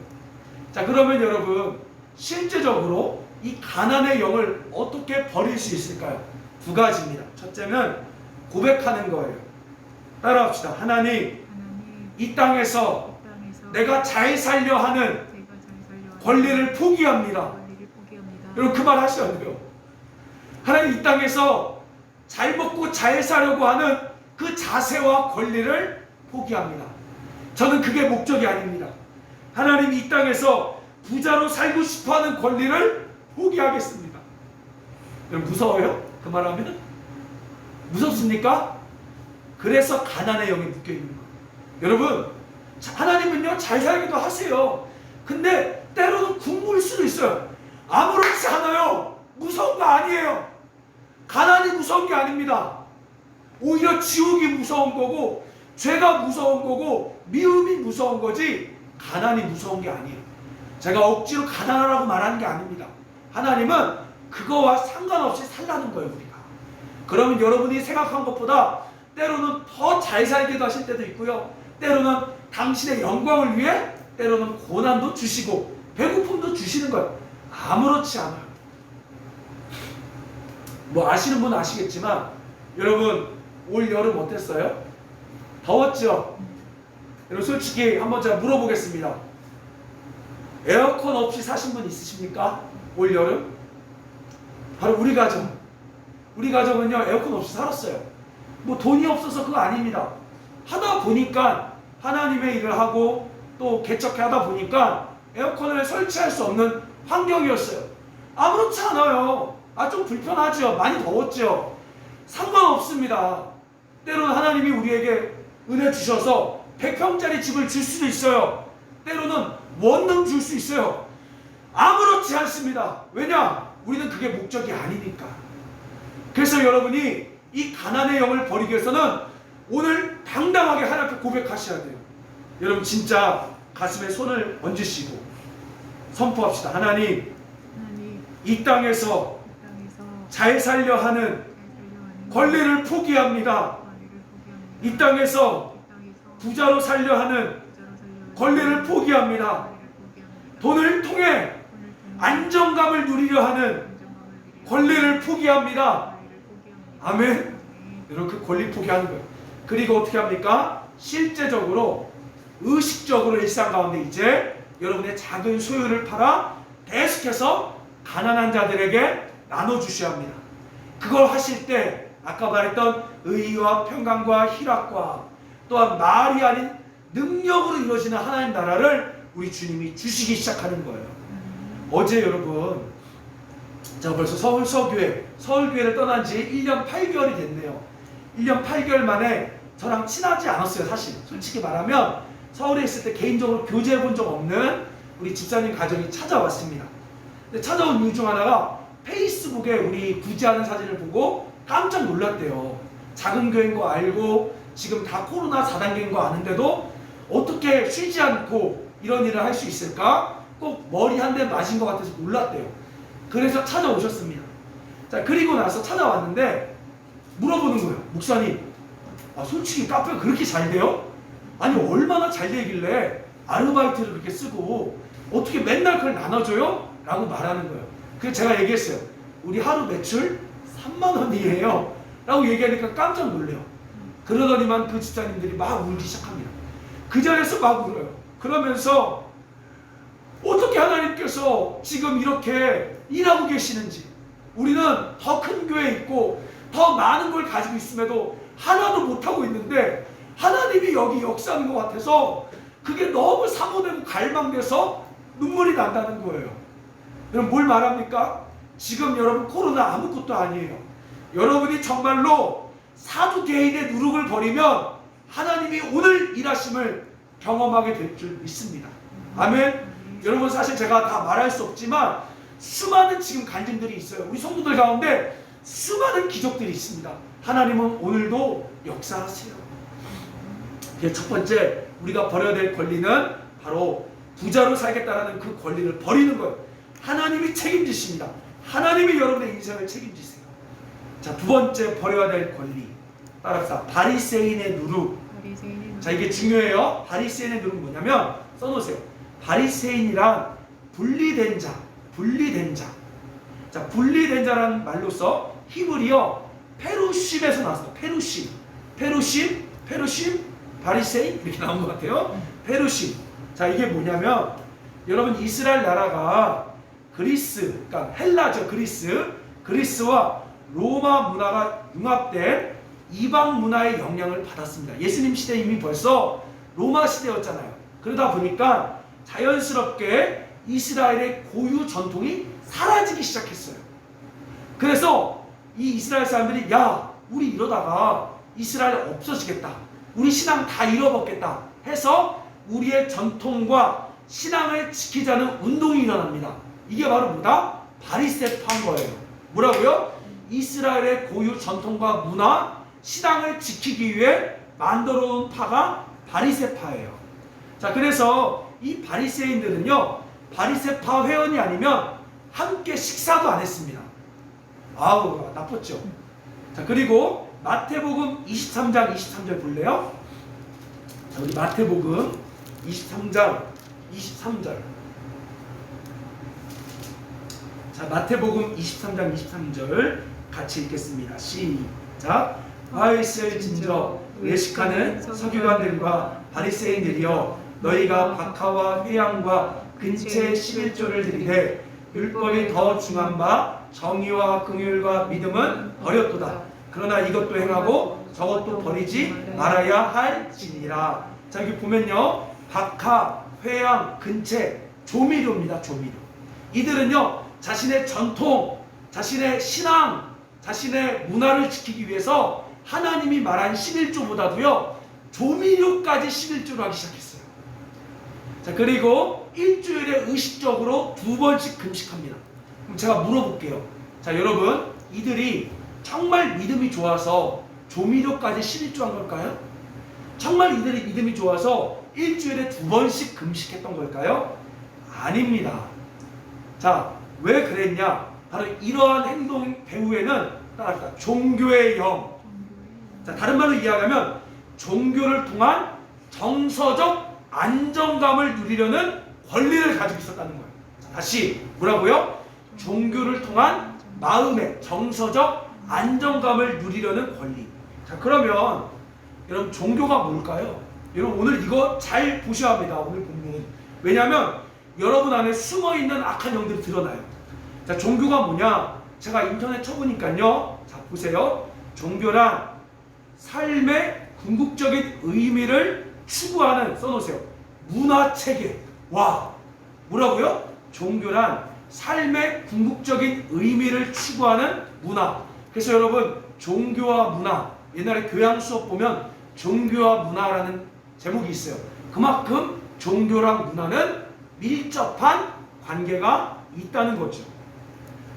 [SPEAKER 1] 자, 그러면 여러분, 실제적으로 이 가난의 영을 어떻게 버릴 수 있을까요? 두 가지입니다. 첫째는 고백하는 거예요. 따라합시다. 하나님, 이 땅에서 내가 잘 살려 하는 권리를 포기합니다. 여러분, 그 말 하셔야 돼요. 하나님, 이 땅에서 잘 먹고 잘 사려고 하는 그 자세와 권리를 포기합니다. 저는 그게 목적이 아닙니다. 하나님, 이 땅에서 부자로 살고 싶어하는 권리를 포기하겠습니다. 여러분, 무서워요? 그 말하면? 무섭습니까? 그래서 가난의 영에 묶여있는 거예요. 여러분, 하나님은요, 잘 살기도 하세요. 근데 때로는 굶을 수도 있어요. 아무렇지 않아요. 무서운 거 아니에요. 가난이 무서운 게 아닙니다. 오히려 지옥이 무서운 거고, 죄가 무서운 거고, 미움이 무서운 거지, 가난이 무서운 게 아니에요. 제가 억지로 가난하라고 말하는 게 아닙니다. 하나님은 그거와 상관없이 살라는 거예요, 우리가. 그러면 여러분이 생각한 것보다 때로는 더 잘 살기도 하실 때도 있고요, 때로는 당신의 영광을 위해 때로는 고난도 주시고 배고픔도 주시는 거예요. 아무렇지 않아요. 뭐 아시는 분은 아시겠지만, 여러분, 올 여름 어땠어요? 더웠죠? 여러분, 솔직히 한번 제가 물어보겠습니다. 에어컨 없이 사신 분 있으십니까? 올 여름? 바로 우리 가정은요, 에어컨 없이 살았어요. 뭐 돈이 없어서 그거 아닙니다. 하다 보니까, 하나님의 일을 하고 또 개척해 하다 보니까 에어컨을 설치할 수 없는 환경이었어요. 아무렇지 않아요. 좀 불편하죠. 많이 더웠죠. 상관없습니다. 때로는 하나님이 우리에게 은혜 주셔서 100평짜리 집을 줄 수도 있어요. 때로는 원룸 줄 수 있어요. 아무렇지 않습니다. 왜냐? 우리는 그게 목적이 아니니까. 그래서 여러분이 이 가난의 영을 버리기 위해서는 오늘 당당하게 하나님 앞에 고백하셔야 돼요. 여러분, 진짜 가슴에 손을 얹으시고 선포합시다. 하나님, 이 땅에서 잘 살려 하는 권리를 포기합니다. 이 땅에서 부자로 살려 하는 권리를 포기합니다. 돈을 통해 안정감을 누리려 하는 권리를 포기합니다. 아멘. 여러분, 그 권리 포기하는 거예요. 그리고 어떻게 합니까? 실제적으로, 의식적으로 일상 가운데 이제 여러분의 작은 소유를 팔아 계속해서 가난한 자들에게 나눠주셔야 합니다. 그걸 하실 때 아까 말했던 의와 평강과 희락과 또한 말이 아닌 능력으로 이루어지는 하나님 나라를 우리 주님이 주시기 시작하는 거예요. 어제 여러분, 제가 벌써 서울교회를 떠난 지 1년 8개월이 됐네요. 1년 8개월 만에 저랑 친하지 않았어요. 사실 솔직히 말하면 서울에 있을 때 개인적으로 교제해 본 적 없는 우리 집사님 가정이 찾아왔습니다. 근데 찾아온 이유 중 하나가 페이스북에 우리 구제하는 사진을 보고 깜짝 놀랐대요. 작은 교회인 거 알고 지금 다 코로나 4단계인 거 아는데도 어떻게 쉬지 않고 이런 일을 할 수 있을까? 꼭 머리 한 대 맞은 것 같아서 놀랐대요. 그래서 찾아오셨습니다. 자, 그리고 나서 찾아왔는데 물어보는 거예요. 목사님, 솔직히 카페가 그렇게 잘 돼요? 아니 얼마나 잘 되길래 아르바이트를 그렇게 쓰고 어떻게 맨날 그걸 나눠줘요? 라고 말하는 거예요. 그래서 제가 얘기했어요. 우리 하루 매출 3만 원이에요 라고 얘기하니까 깜짝 놀래요. 그러더니만 그 집사님들이 막 울기 시작합니다. 그 자리에서 막 울어요. 그러면서 어떻게 하나님께서 지금 이렇게 일하고 계시는지, 우리는 더 큰 교회에 있고 더 많은 걸 가지고 있음에도 하나도 못하고 있는데 하나님이 여기 역사하는 것 같아서 그게 너무 사모되고 갈망돼서 눈물이 난다는 거예요. 여러분 뭘 말합니까? 지금 여러분 코로나 아무것도 아니에요. 여러분이 정말로 사두 개인의 누룩을 버리면 하나님이 오늘 일하심을 경험하게 될 줄 믿습니다. 아멘. 여러분 사실 제가 다 말할 수 없지만 수많은 지금 간증들이 있어요. 우리 성도들 가운데 수많은 기적들이 있습니다. 하나님은 오늘도 역사하세요. 첫 번째 우리가 버려야 될 권리는 바로 부자로 살겠다라는 그 권리를 버리는 거예요. 하나님이 책임지십니다. 하나님이 여러분의 인생을 책임지세요. 자, 두 번째 버려야 될 권리, 따라합시다. 바리새인의 누룩. 자, 이게 중요해요. 바리새인의 누룩은 뭐냐면 써놓으세요. 바리새인이란 분리된 자, 분리된 자. 자, 분리된 자라는 말로써 히브리어 페루심에서 나왔어요. 페루심, 페루심, 페루심, 바리새인 이렇게 나온 것 같아요. 페루심. 자, 이게 뭐냐면 여러분 이스라엘 나라가 그리스, 그러니까 헬라죠. 그리스와 로마 문화가 융합된 이방 문화의 영향을 받았습니다. 예수님 시대 이미 벌써 로마 시대였잖아요. 그러다 보니까 자연스럽게 이스라엘의 고유 전통이 사라지기 시작했어요. 그래서 이 이스라엘 사람들이 야, 우리 이러다가 이스라엘 없어지겠다, 우리 신앙 다 잃어버리겠다 해서 우리의 전통과 신앙을 지키자는 운동이 일어납니다. 이게 바로 뭐다? 바리새파인 거예요. 뭐라고요? 이스라엘의 고유 전통과 문화, 신앙을 지키기 위해 만들어 놓은 파가 바리새파예요. 자, 그래서 이 바리새인들은요, 바리새파 회원이 아니면 함께 식사도 안 했습니다. 아우, 나빴죠. 자, 그리고 마태복음 23장 23절 볼래요? 자, 우리 마태복음 23장 23절. 자, 마태복음 23장 23절 같이 읽겠습니다. 시작. 바리새인진저 외식하는 서기관들과 바리새인들이여, 너희가 박하와 회양과 근체 11조를 드리되 율법이 더 중한 바 정의와 긍휼과 믿음은 버렸도다. 그러나 이것도 행하고 저것도 버리지 말아야 할지니라. 자, 여기 보면요, 박하, 회양, 근체, 조미료입니다. 조미료. 이들은요, 자신의 전통, 자신의 신앙, 자신의 문화를 지키기 위해서 하나님이 말한 11조보다도요 조미료까지 11조로 하기 시작했어요. 자, 그리고 일주일에 의식적으로 2번씩 금식합니다. 그럼 제가 물어볼게요. 자, 여러분, 이들이 정말 믿음이 좋아서 조미료까지 11조 한 걸까요? 정말 이들이 믿음이 좋아서 일주일에 2번씩 금식했던 걸까요? 아닙니다. 자, 왜 그랬냐? 바로 이러한 행동 배후에는 따라합시다. 종교의 영. 자, 다른 말로 이야기하면 종교를 통한 정서적 안정감을 누리려는 권리를 가지고 있었다는 거예요. 자, 다시 뭐라고요? 종교를 통한 마음의 정서적 안정감을 누리려는 권리. 자, 그러면 여러분 종교가 뭘까요? 여러분 오늘 이거 잘 보셔야 합니다. 오늘 본문. 왜냐하면 여러분 안에 숨어있는 악한 영들이 드러나요. 자, 종교가 뭐냐? 제가 인터넷 쳐보니까요. 자, 보세요. 종교란 삶의 궁극적인 의미를 추구하는, 써놓으세요, 문화체계. 와, 뭐라고요? 종교란 삶의 궁극적인 의미를 추구하는 문화. 그래서 여러분, 종교와 문화, 옛날에 교양 수업 보면 종교와 문화라는 제목이 있어요. 그만큼 종교랑 문화는 밀접한 관계가 있다는 거죠.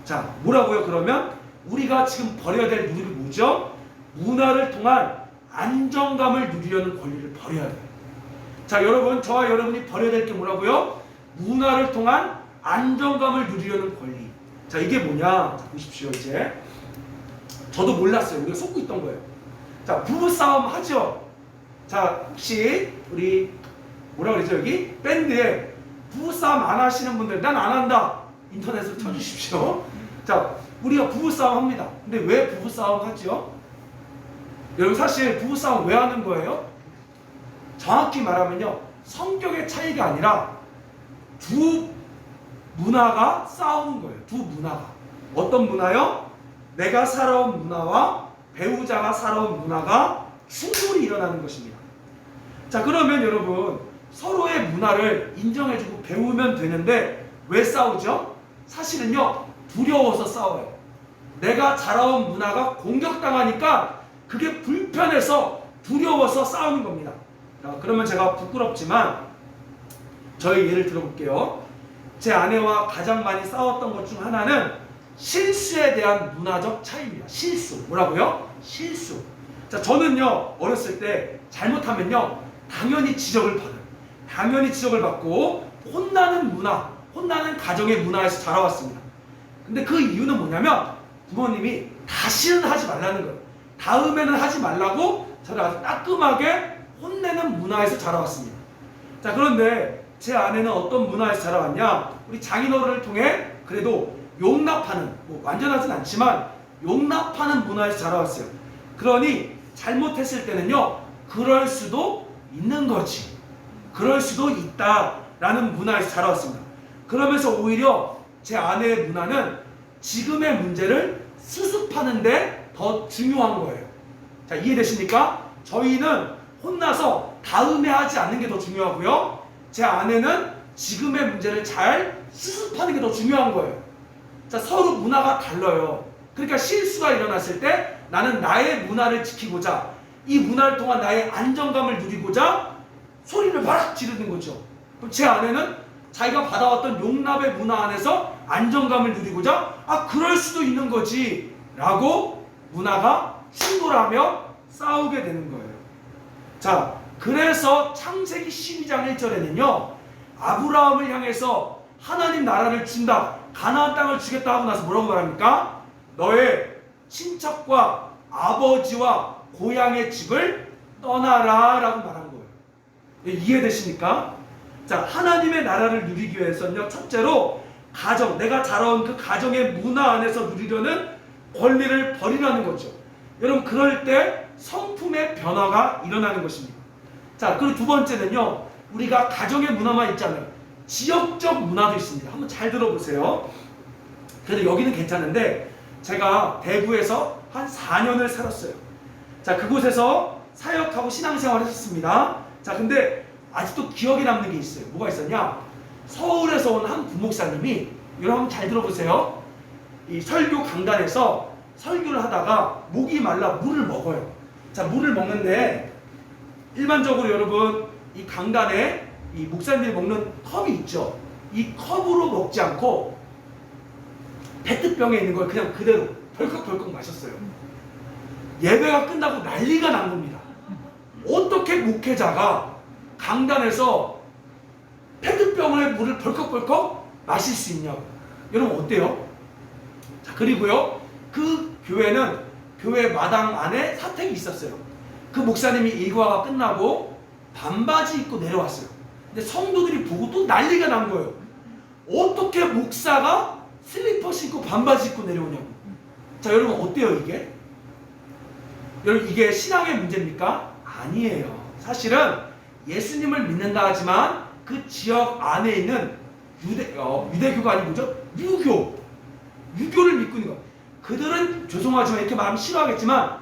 [SPEAKER 1] 자, 뭐라고요? 그러면 우리가 지금 버려야 될 누리가 뭐죠? 문화를 통한 안정감을 누리려는 권리를 버려야 돼요. 자, 여러분, 저와 여러분이 버려야 될 게 뭐라고요? 문화를 통한 안정감을 누리려는 권리. 자, 이게 뭐냐? 자, 보십시오. 이제 저도 몰랐어요. 우리가 속고 있던 거예요. 자, 부부싸움 하죠? 자, 혹시 우리 뭐라 그러죠? 여기 밴드에 부부싸움 안 하시는 분들, 난 안 한다, 인터넷으로 쳐주십시오. 자, 우리가 부부싸움 합니다. 근데 왜 부부싸움 하죠? 여러분, 사실 부부싸움 왜 하는 거예요? 정확히 말하면요, 성격의 차이가 아니라 두 문화가 싸우는 거예요. 두 문화가. 어떤 문화요? 내가 살아온 문화와 배우자가 살아온 문화가 충돌이 일어나는 것입니다. 자, 그러면 여러분, 서로의 문화를 인정해주고 배우면 되는데 왜 싸우죠? 사실은요, 두려워서 싸워요. 내가 자라온 문화가 공격당하니까 그게 불편해서 두려워서 싸우는 겁니다. 자, 그러면 제가 부끄럽지만 저희 예를 들어볼게요. 제 아내와 가장 많이 싸웠던 것 중 하나는 실수에 대한 문화적 차이입니다. 실수. 뭐라고요? 실수. 자, 저는요, 어렸을 때 잘못하면요, 당연히 지적을 받아요. 당연히 지적을 받고 혼나는 문화, 혼나는 가정의 문화에서 자라왔습니다. 근데 그 이유는 뭐냐면 부모님이 다시는 하지 말라는 거예요. 다음에는 하지 말라고 저를 아주 따끔하게 혼내는 문화에서 자라왔습니다. 자, 그런데 제 아내는 어떤 문화에서 자라왔냐? 우리 장인어른을 통해 그래도 용납하는, 뭐 완전하진 않지만 용납하는 문화에서 자라왔어요. 그러니 잘못했을 때는요, 그럴 수도 있는 거지, 그럴 수도 있다라는 문화에서 자라왔습니다. 그러면서 오히려 제 아내의 문화는 지금의 문제를 수습하는데 더 중요한 거예요. 자, 이해되십니까? 저희는 혼나서 다음에 하지 않는 게 더 중요하고요, 제 아내는 지금의 문제를 잘 수습하는 게 더 중요한 거예요. 자, 서로 문화가 달라요. 그러니까 실수가 일어났을 때 나는 나의 문화를 지키고자, 이 문화를 통한 나의 안정감을 누리고자 소리를 바락 지르는 거죠. 그럼 제 아내는 자기가 받아왔던 용납의 문화 안에서 안정감을 누리고자, 아, 그럴 수도 있는 거지 라고 문화가 충돌하며 싸우게 되는 거예요. 자, 그래서 창세기 12장 1절에는요, 아브라함을 향해서 하나님 나라를 준다, 가나안 땅을 주겠다 하고 나서 뭐라고 말합니까? 너의 친척과 아버지와 고향의 집을 떠나라 라고 말한 거예요. 이해되십니까? 자, 하나님의 나라를 누리기 위해서는요, 첫째로 가정, 내가 자라온 그 가정의 문화 안에서 누리려는 권리를 버리라는 거죠. 여러분, 그럴 때 성품의 변화가 일어나는 것입니다. 자, 그리고 두 번째는요, 우리가 가정의 문화만 있잖아요. 지역적 문화도 있습니다. 한번 잘 들어보세요. 그래도 여기는 괜찮은데, 제가 대구에서 한 4년을 살았어요. 자, 그곳에서 사역하고 신앙생활을 했습니다. 자, 근데 아직도 기억에 남는 게 있어요. 뭐가 있었냐? 서울에서 온 한 부목사님이, 여러분 잘 들어보세요. 이 설교 강단에서 설교를 하다가 목이 말라 물을 먹어요. 자, 물을 먹는데 일반적으로 여러분, 이 강단에 이 목사님들이 먹는 컵이 있죠. 이 컵으로 먹지 않고 페트병에 있는 걸 그냥 그대로 벌컥벌컥 마셨어요. 예배가 끝나고 난리가 난 겁니다. 어떻게 목회자가 강단에서 페트병에 물을 벌컥벌컥 마실 수 있냐고. 여러분 어때요? 자, 그리고요, 그 교회는 교회 마당 안에 사택이 있었어요. 그 목사님이 일과가 끝나고 반바지 입고 내려왔어요. 근데 성도들이 보고 또 난리가 난 거예요. 어떻게 목사가 슬리퍼 신고 반바지 입고 내려오냐고. 자, 여러분 어때요 이게? 여러분, 이게 신앙의 문제입니까? 아니에요. 사실은 예수님을 믿는다 하지만 그 지역 안에 있는 유대교가 아니고 뭐죠? 유교를 믿고 있는 거예요. 그들은 죄송하지만 이렇게 말하면 싫어하겠지만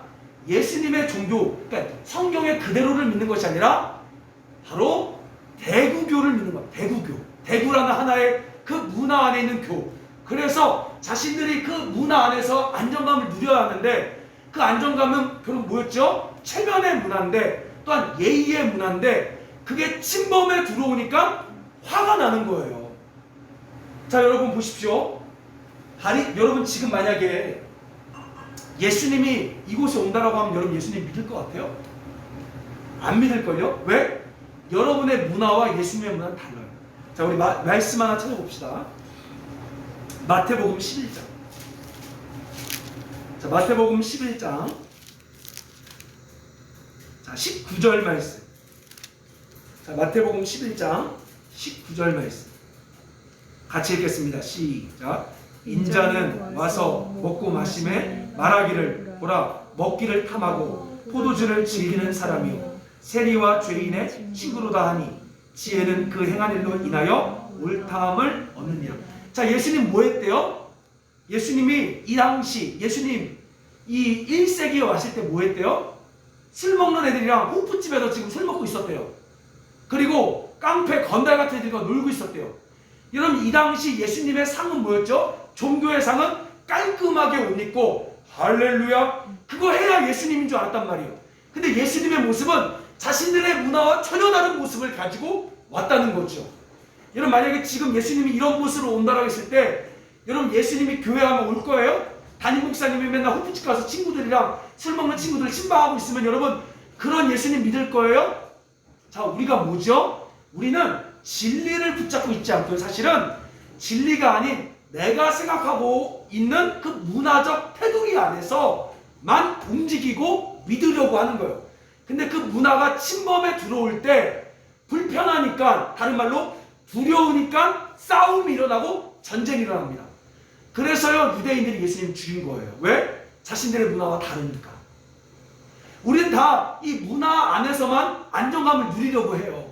[SPEAKER 1] 예수님의 종교, 그러니까 성경의 그대로를 믿는 것이 아니라 바로 대구교를 믿는 거예요. 대구라는 하나의 그 문화 안에 있는 교. 그래서 자신들이 그 문화 안에서 안정감을 누려야 하는데, 그 안정감은 결국 뭐였죠? 체면의 문화인데, 또한 예의의 문화인데, 그게 침범에 들어오니까 화가 나는 거예요. 자, 여러분 보십시오. 여러분 지금 만약에 예수님이 이곳에 온다라고 하면 여러분 예수님 믿을 것 같아요? 안 믿을걸요? 왜? 여러분의 문화와 예수님의 문화는 달라요. 자, 우리 말씀 하나 찾아봅시다. 마태복음 11장. 자, 마태복음 11장. 자, 19절 말씀. 자, 마태복음 11장 19절 말씀. 같이 읽겠습니다. 시작. 인자는 와서 먹고 마심에 말하기를 보라, 먹기를 탐하고 포도주를 즐기는 사람이요 세리와 죄인의 친구로다 하니 지혜는 그 행한 일로 인하여 옳다함을 얻느니라. 자, 예수님 뭐 했대요? 예수님이 이 당시 예수님 이 1세기에 왔을 때 뭐 했대요? 술 먹는 애들이랑 호프집에서 지금 술 먹고 있었대요. 그리고 깡패 건달 같은 애들과 놀고 있었대요. 여러분, 이 당시 예수님의 상은 뭐였죠? 종교의 상은 깔끔하게 옷 입고 할렐루야 그거 해야 예수님인 줄 알았단 말이에요. 근데 예수님의 모습은 자신들의 문화와 전혀 다른 모습을 가지고 왔다는 거죠. 여러분, 만약에 지금 예수님이 이런 모습으로 온다고 했을 때 여러분 예수님이 교회 하면 올 거예요? 담임 목사님이 맨날 호프집 가서 친구들이랑 술 먹는 친구들 신방하고 있으면 여러분 그런 예수님 믿을 거예요? 자, 우리가 뭐죠? 우리는 진리를 붙잡고 있지 않고요. 사실은 진리가 아닌 내가 생각하고 있는 그 문화적 테두리 안에서만 움직이고 믿으려고 하는 거예요. 근데 그 문화가 침범에 들어올 때 불편하니까, 다른 말로 두려우니까 싸움이 일어나고 전쟁이 일어납니다. 그래서요 유대인들이 예수님 죽인 거예요. 왜? 자신들의 문화와 다르니까. 우리는 다 이 문화 안에서만 안정감을 누리려고 해요.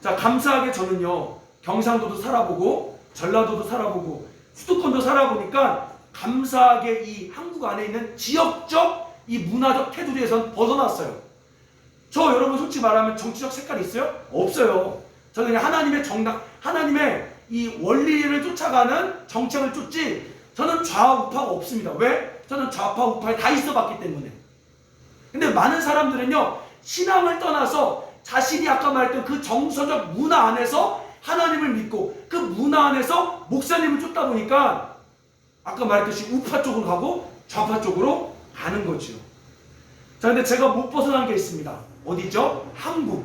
[SPEAKER 1] 자, 감사하게 저는요 경상도도 살아보고 전라도도 살아보고 수도권도 살아보니까 감사하게 이 한국 안에 있는 지역적 이 문화적 테두리에선 벗어났어요. 저 여러분 솔직히 말하면 정치적 색깔이 있어요? 없어요. 저는 그냥 하나님의 정당, 하나님의 이 원리를 쫓아가는 정책을 쫓지 저는 좌우파가 없습니다. 왜? 저는 좌파 우파에 다 있어봤기 때문에. 근데 많은 사람들은요 신앙을 떠나서 자신이 아까 말했던 그 정서적 문화 안에서 하나님을 믿고 그 문화 안에서 목사님을 쫓다 보니까 아까 말했듯이 우파 쪽으로 가고 좌파 쪽으로 가는 거죠. 자, 근데 제가 못 벗어난 게 있습니다. 어디죠? 한국.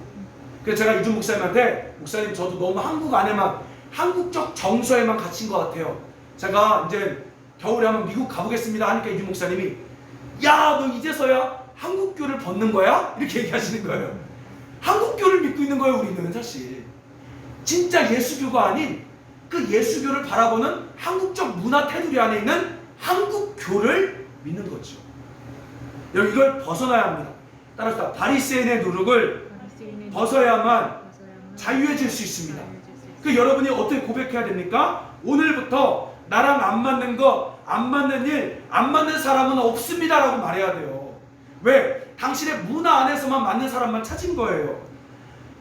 [SPEAKER 1] 그래서 제가 이준 목사님한테 목사님 저도 너무 한국 안에만 한국적 정서에만 갇힌 것 같아요. 제가 이제 겨울에 한번 미국 가보겠습니다 하니까 이준 목사님이 야, 너 이제서야 한국교를 벗는 거야? 이렇게 얘기하시는 거예요. 한국교를 믿고 있는 거예요. 우리는 사실 진짜 예수교가 아닌 그 예수교를 바라보는 한국적 문화 테두리 안에 있는 한국교를 믿는 거죠. 여러분, 이걸 벗어나야 합니다. 따라서 바리새인의 누룩을 벗어야만 자유해질 수 있습니다. 그 여러분이 어떻게 고백해야 됩니까? 오늘부터 나랑 안 맞는 거, 안 맞는 일, 안 맞는 사람은 없습니다 라고 말해야 돼요. 왜? 당신의 문화 안에서만 맞는 사람만 찾은 거예요.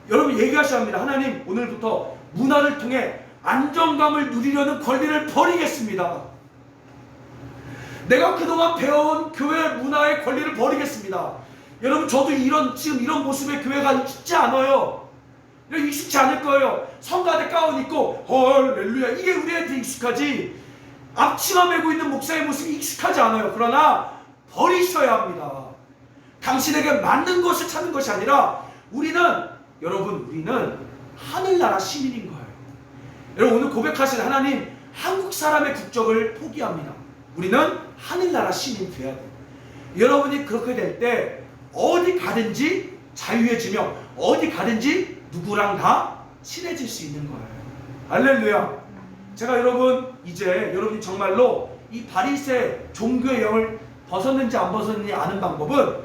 [SPEAKER 1] 여러분 얘기하셔야 합니다. 하나님, 오늘부터 문화를 통해 안정감을 누리려는 권리를 버리겠습니다. 내가 그동안 배워온 교회 문화의 권리를 버리겠습니다. 여러분, 저도 지금 이런 모습의 교회가 익숙지 않아요. 익숙지 않을 거예요. 성가대 가운 입고 할렐루야 이게 우리한테 익숙하지 앞치마 메고 있는 목사의 모습이 익숙하지 않아요. 그러나 버리셔야 합니다. 당신에게 맞는 것을 찾는 것이 아니라 우리는 하늘나라 시민인 거예요. 여러분, 오늘 고백하신 하나님, 한국 사람의 국적을 포기합니다. 우리는 하늘나라 시민이 돼야 돼요. 여러분이 그렇게 될 때 어디 가든지 자유해지며 어디 가든지 누구랑 다 친해질 수 있는 거예요. 할렐루야. 제가 이제 여러분이 정말로 이 바리새 종교의 영을 벗었는지 안 벗었는지 아는 방법은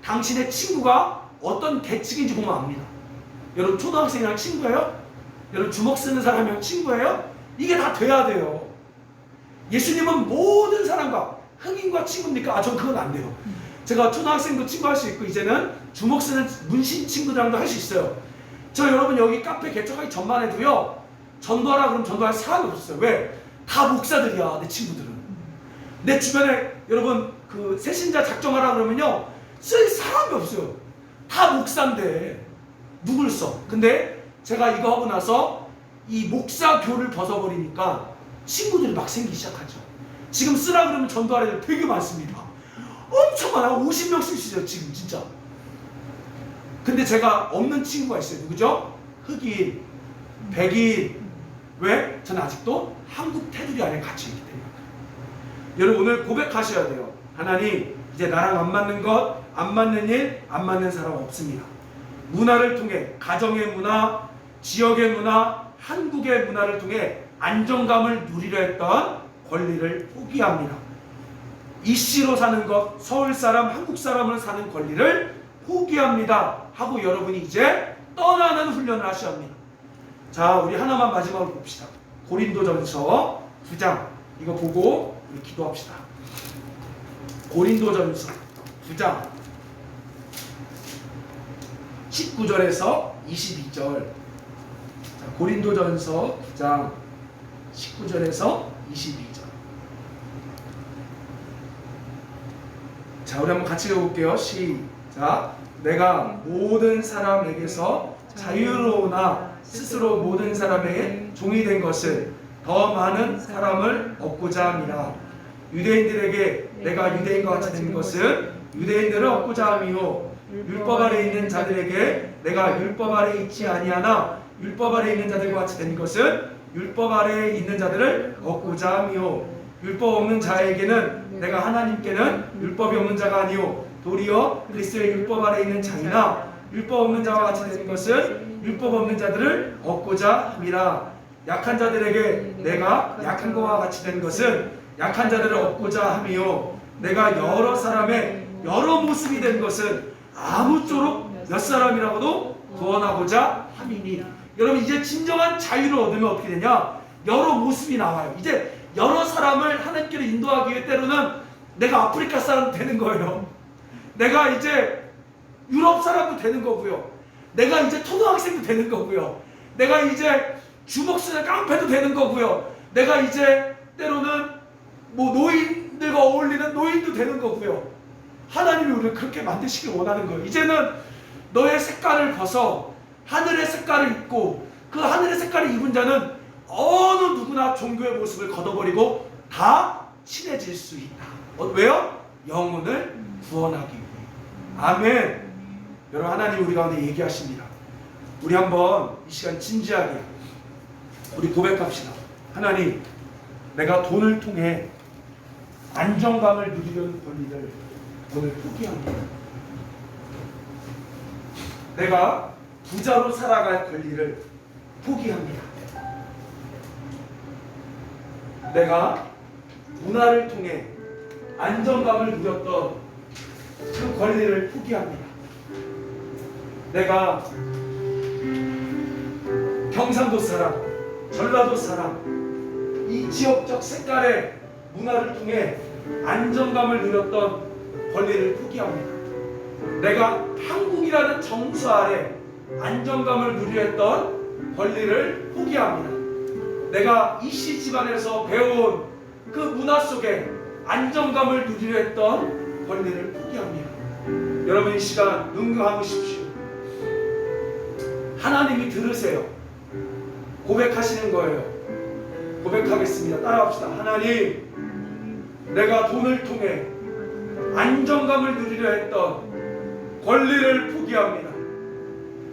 [SPEAKER 1] 당신의 친구가 어떤 계층인지 보면 압니다. 여러분, 초등학생이랑 친구예요? 여러분, 주먹 쓰는 사람이랑 친구예요? 이게 다 돼야 돼요. 예수님은 모든 사람과 흑인과 친구입니까? 전 그건 안 돼요. 제가 초등학생도 친구할 수 있고 이제는 주먹 쓰는 문신 친구들랑도 할 수 있어요. 저 여러분 여기 카페 개척하기 전만 해도요 전도하라 그러면 전도할 사람이 없었어요. 왜? 다 목사들이야. 내 친구들은. 내 주변에 여러분 그 새신자 작정하라 그러면요 쓸 사람이 없어요. 다 목사인데 누굴 써? 근데 제가 이거 하고 나서 이 목사교를 벗어버리니까 친구들이 막 생기기 시작하죠. 지금 쓰라 그러면 전도할 애들 되게 많습니다. 엄청 많아. 50명씩 있어요 지금 진짜. 근데 제가 없는 친구가 있어요. 누구죠? 흑인, 백인. 왜? 저는 아직도 한국 테두리 안에 갇혀 있기 때문에. 여러분 오늘 고백하셔야 돼요. 하나님, 이제 나랑 안 맞는 것, 안 맞는 일, 안 맞는 사람 없습니다. 문화를 통해, 가정의 문화, 지역의 문화, 한국의 문화를 통해 안정감을 누리려 했던 권리를 포기합니다. 이씨로 사는 것, 서울 사람, 한국 사람으로 사는 권리를 포기합니다 하고 여러분이 이제 떠나는 훈련을 하셔야 합니다. 자, 우리 하나만 마지막으로 봅시다. 고린도전서 9장, 이거 보고 우리 기도합시다. 고린도전서 9장 19절에서 22절. 자, 고린도전서 9장 19절에서 22절. 자, 우리 한번 같이 읽어볼게요. 시작. 내가 모든 사람에게서 자유로우나 스스로 모든 사람에게 종이 된 것은 더 많은 사람을 얻고자 함이라. 유대인들에게 내가 유대인과 같이 된 것은 유대인들을 얻고자 함이요, 율법 아래 있는 자들에게 내가 율법 아래 있지 아니하나 율법 아래 있는 자들과 같이 된 것은 율법 아래에 있는 자들을 얻고자 함이요, 율법 없는 자에게는 내가 하나님께는 율법이 없는 자가 아니요 도리어 그리스도의 율법 아래 있는 자이나 율법 없는 자와 같이 된 것은 율법 없는 자들을 얻고자 함이라. 약한 자들에게 내가 약한 것과 같이 된 것은 약한 자들을 얻고자 함이요, 내가 여러 사람의 여러 모습이 된 것은 아무쪼록 몇 사람이라고도 구원하고자 함이니. 여러분 이제 진정한 자유를 얻으면 어떻게 되냐? 여러 모습이 나와요. 이제 여러 사람을 하나님께로 인도하기 위해 때로는 내가 아프리카 사람 되는 거예요. 내가 이제 유럽 사람도 되는 거고요. 내가 이제 초등학생도 되는 거고요. 내가 이제 주먹쓰는 깡패도 되는 거고요. 내가 이제 때로는 뭐 노인들과 어울리는 노인도 되는 거고요. 하나님이 우리를 그렇게 만드시길 원하는 거예요. 이제는 너의 색깔을 벗어 하늘의 색깔을 입고 그 하늘의 색깔을 입은 자는 어느 누구나 종교의 모습을 걷어버리고 다 친해질 수 있다. 왜요? 영혼을 구원하기 위해. 아멘. 여러분 하나님 우리 가운데 얘기하십니다. 우리 한번 이 시간 진지하게 우리 고백합시다. 하나님, 내가 돈을 통해 안정감을 누리려는 권리를 오늘 포기합니다. 내가 부자로 살아갈 권리를 포기합니다. 내가 문화를 통해 안정감을 누렸던 그 권리를 포기합니다. 내가 경상도 사람, 전라도 사람, 이 지역적 색깔의 문화를 통해 안정감을 누렸던 권리를 포기합니다. 내가 한국이라는 정수 아래 안정감을 누리려 했던 권리를 포기합니다. 내가 이씨 집안에서 배운 그 문화 속에 안정감을 누리려 했던 권리를 포기합니다. 여러분 이 시간 눈 감으십시오. 하나님이 들으세요. 고백하시는 거예요. 고백하겠습니다. 따라합시다. 하나님, 내가 돈을 통해 안정감을 누리려 했던 권리를 포기합니다.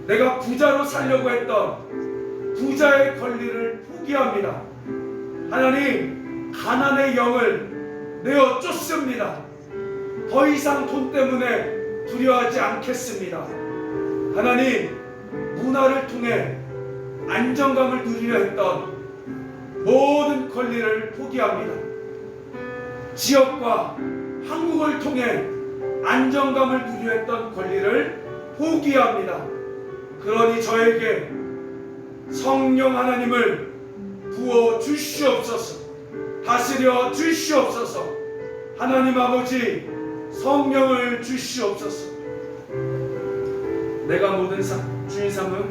[SPEAKER 1] 내가 부자로 살려고 했던 부자의 권리를 포기합니다. 하나님, 가난의 영을 내어 쫓습니다. 더 이상 돈 때문에 두려워하지 않겠습니다. 하나님, 문화를 통해 안정감을 누리려 했던 모든 권리를 포기합니다. 지역과 한국을 통해 안정감을 누리려 했던 권리를 포기합니다. 그러니 저에게 성령 하나님을 부어 주시옵소서. 다스려 주시옵소서. 하나님 아버지, 성령을 주시옵소서. 내가 모든 주의 삶은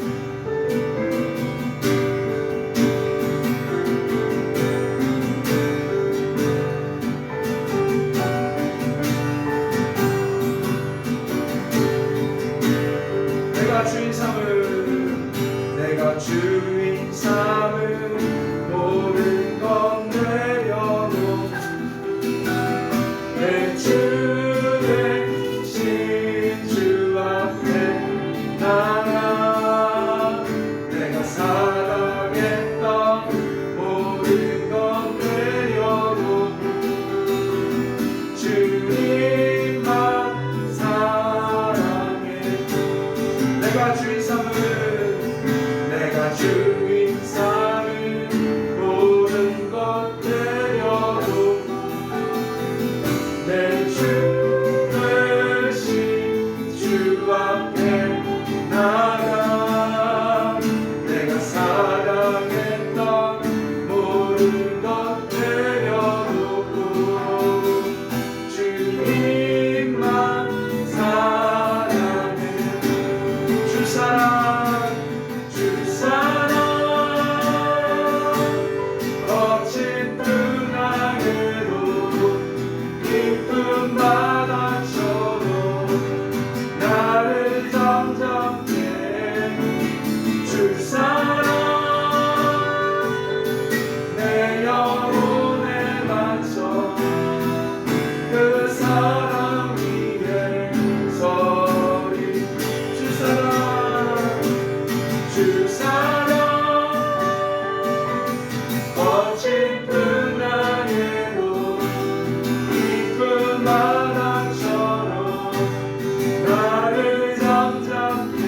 [SPEAKER 1] 내가 주인 삼은 모든 것 내려놓고 내 주 주인 삼은 모든 것 내려도 내 주 대신 주 앞에 나가 내가 사랑했던 모든 것 내려놓고 주님만 사랑해 주 사랑 주 사랑 거친 등하에도 깊은 바다처럼 나를 잠잠해 주 사랑 내 영혼에 맞춰 그 사랑 위에 서리 주 사랑 주 사랑 거친 등하에도 깊은 바다처럼 나를 잠잠해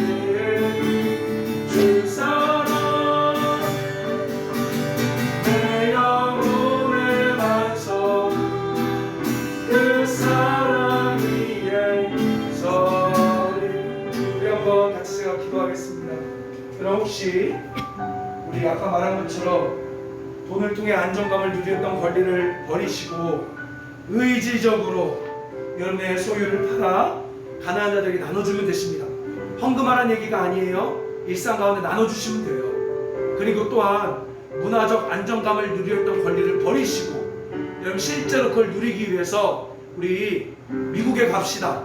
[SPEAKER 1] 주 사랑 내 영혼에 맞춰 그 사랑 위에 서리 우리 한번 같이 제가 기도하겠습니다. 그럼 혹시 우리 아까 말한 것처럼 돈을 통해 안정감을 누렸던 권리를 버리시고 의지적으로 여러분의 소유를 팔아 가난한 자들에게 나눠주면 되십니다. 헌금하라는 얘기가 아니에요. 일상 가운데 나눠주시면 돼요. 그리고 또한 문화적 안정감을 누렸던 권리를 버리시고 여러분 실제로 그걸 누리기 위해서 우리 미국에 갑시다.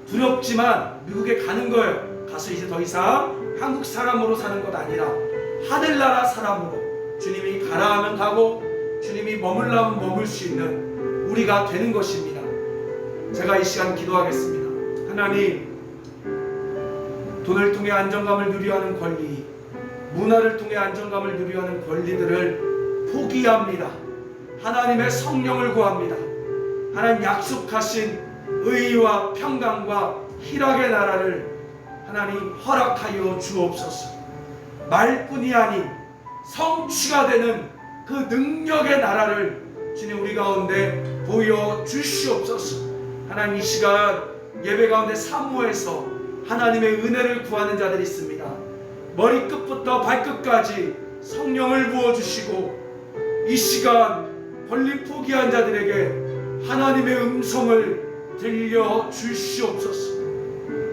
[SPEAKER 1] 두렵지만 미국에 가는 거예요. 가서 이제 더 이상 한국 사람으로 사는 것 아니라 하늘나라 사람으로 주님이 가라 하면 가고 주님이 머물라면 머물 수 있는 우리가 되는 것입니다. 제가 이 시간 기도하겠습니다. 하나님, 돈을 통해 안정감을 누려하는 권리, 문화를 통해 안정감을 누려하는 권리들을 포기합니다. 하나님의 성령을 구합니다. 하나님 약속하신 의와 평강과 희락의 나라를 하나님 허락하여 주옵소서. 말뿐이 아닌 성취가 되는 그 능력의 나라를 주님 우리 가운데 보여주시옵소서. 하나님 이 시간 예배 가운데 사모해서 하나님의 은혜를 구하는 자들이 있습니다. 머리끝부터 발끝까지 성령을 부어주시고 이 시간 권리 포기한 자들에게 하나님의 음성을 들려주시옵소서.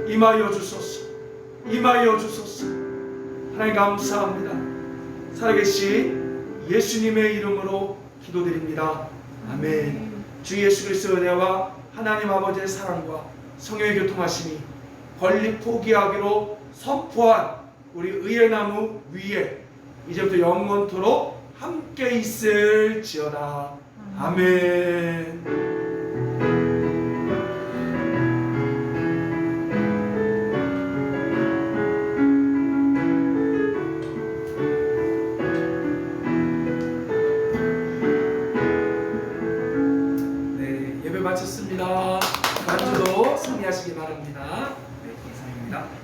[SPEAKER 1] 임하여 주소서. 임하여 주소서. 하나님 감사합니다. 살아계신 예수님의 이름으로 기도드립니다. 아멘. 주 예수 그리스도의 은혜와 하나님 아버지의 사랑과 성령의 교통하심이 권리 포기하기로 선포한 우리 의의 나무 위에 이제부터 영원토록 함께 있을지어다. 아멘. 마쳤습니다. 만주도 승리하시기 바랍니다. 네, 이상입니다.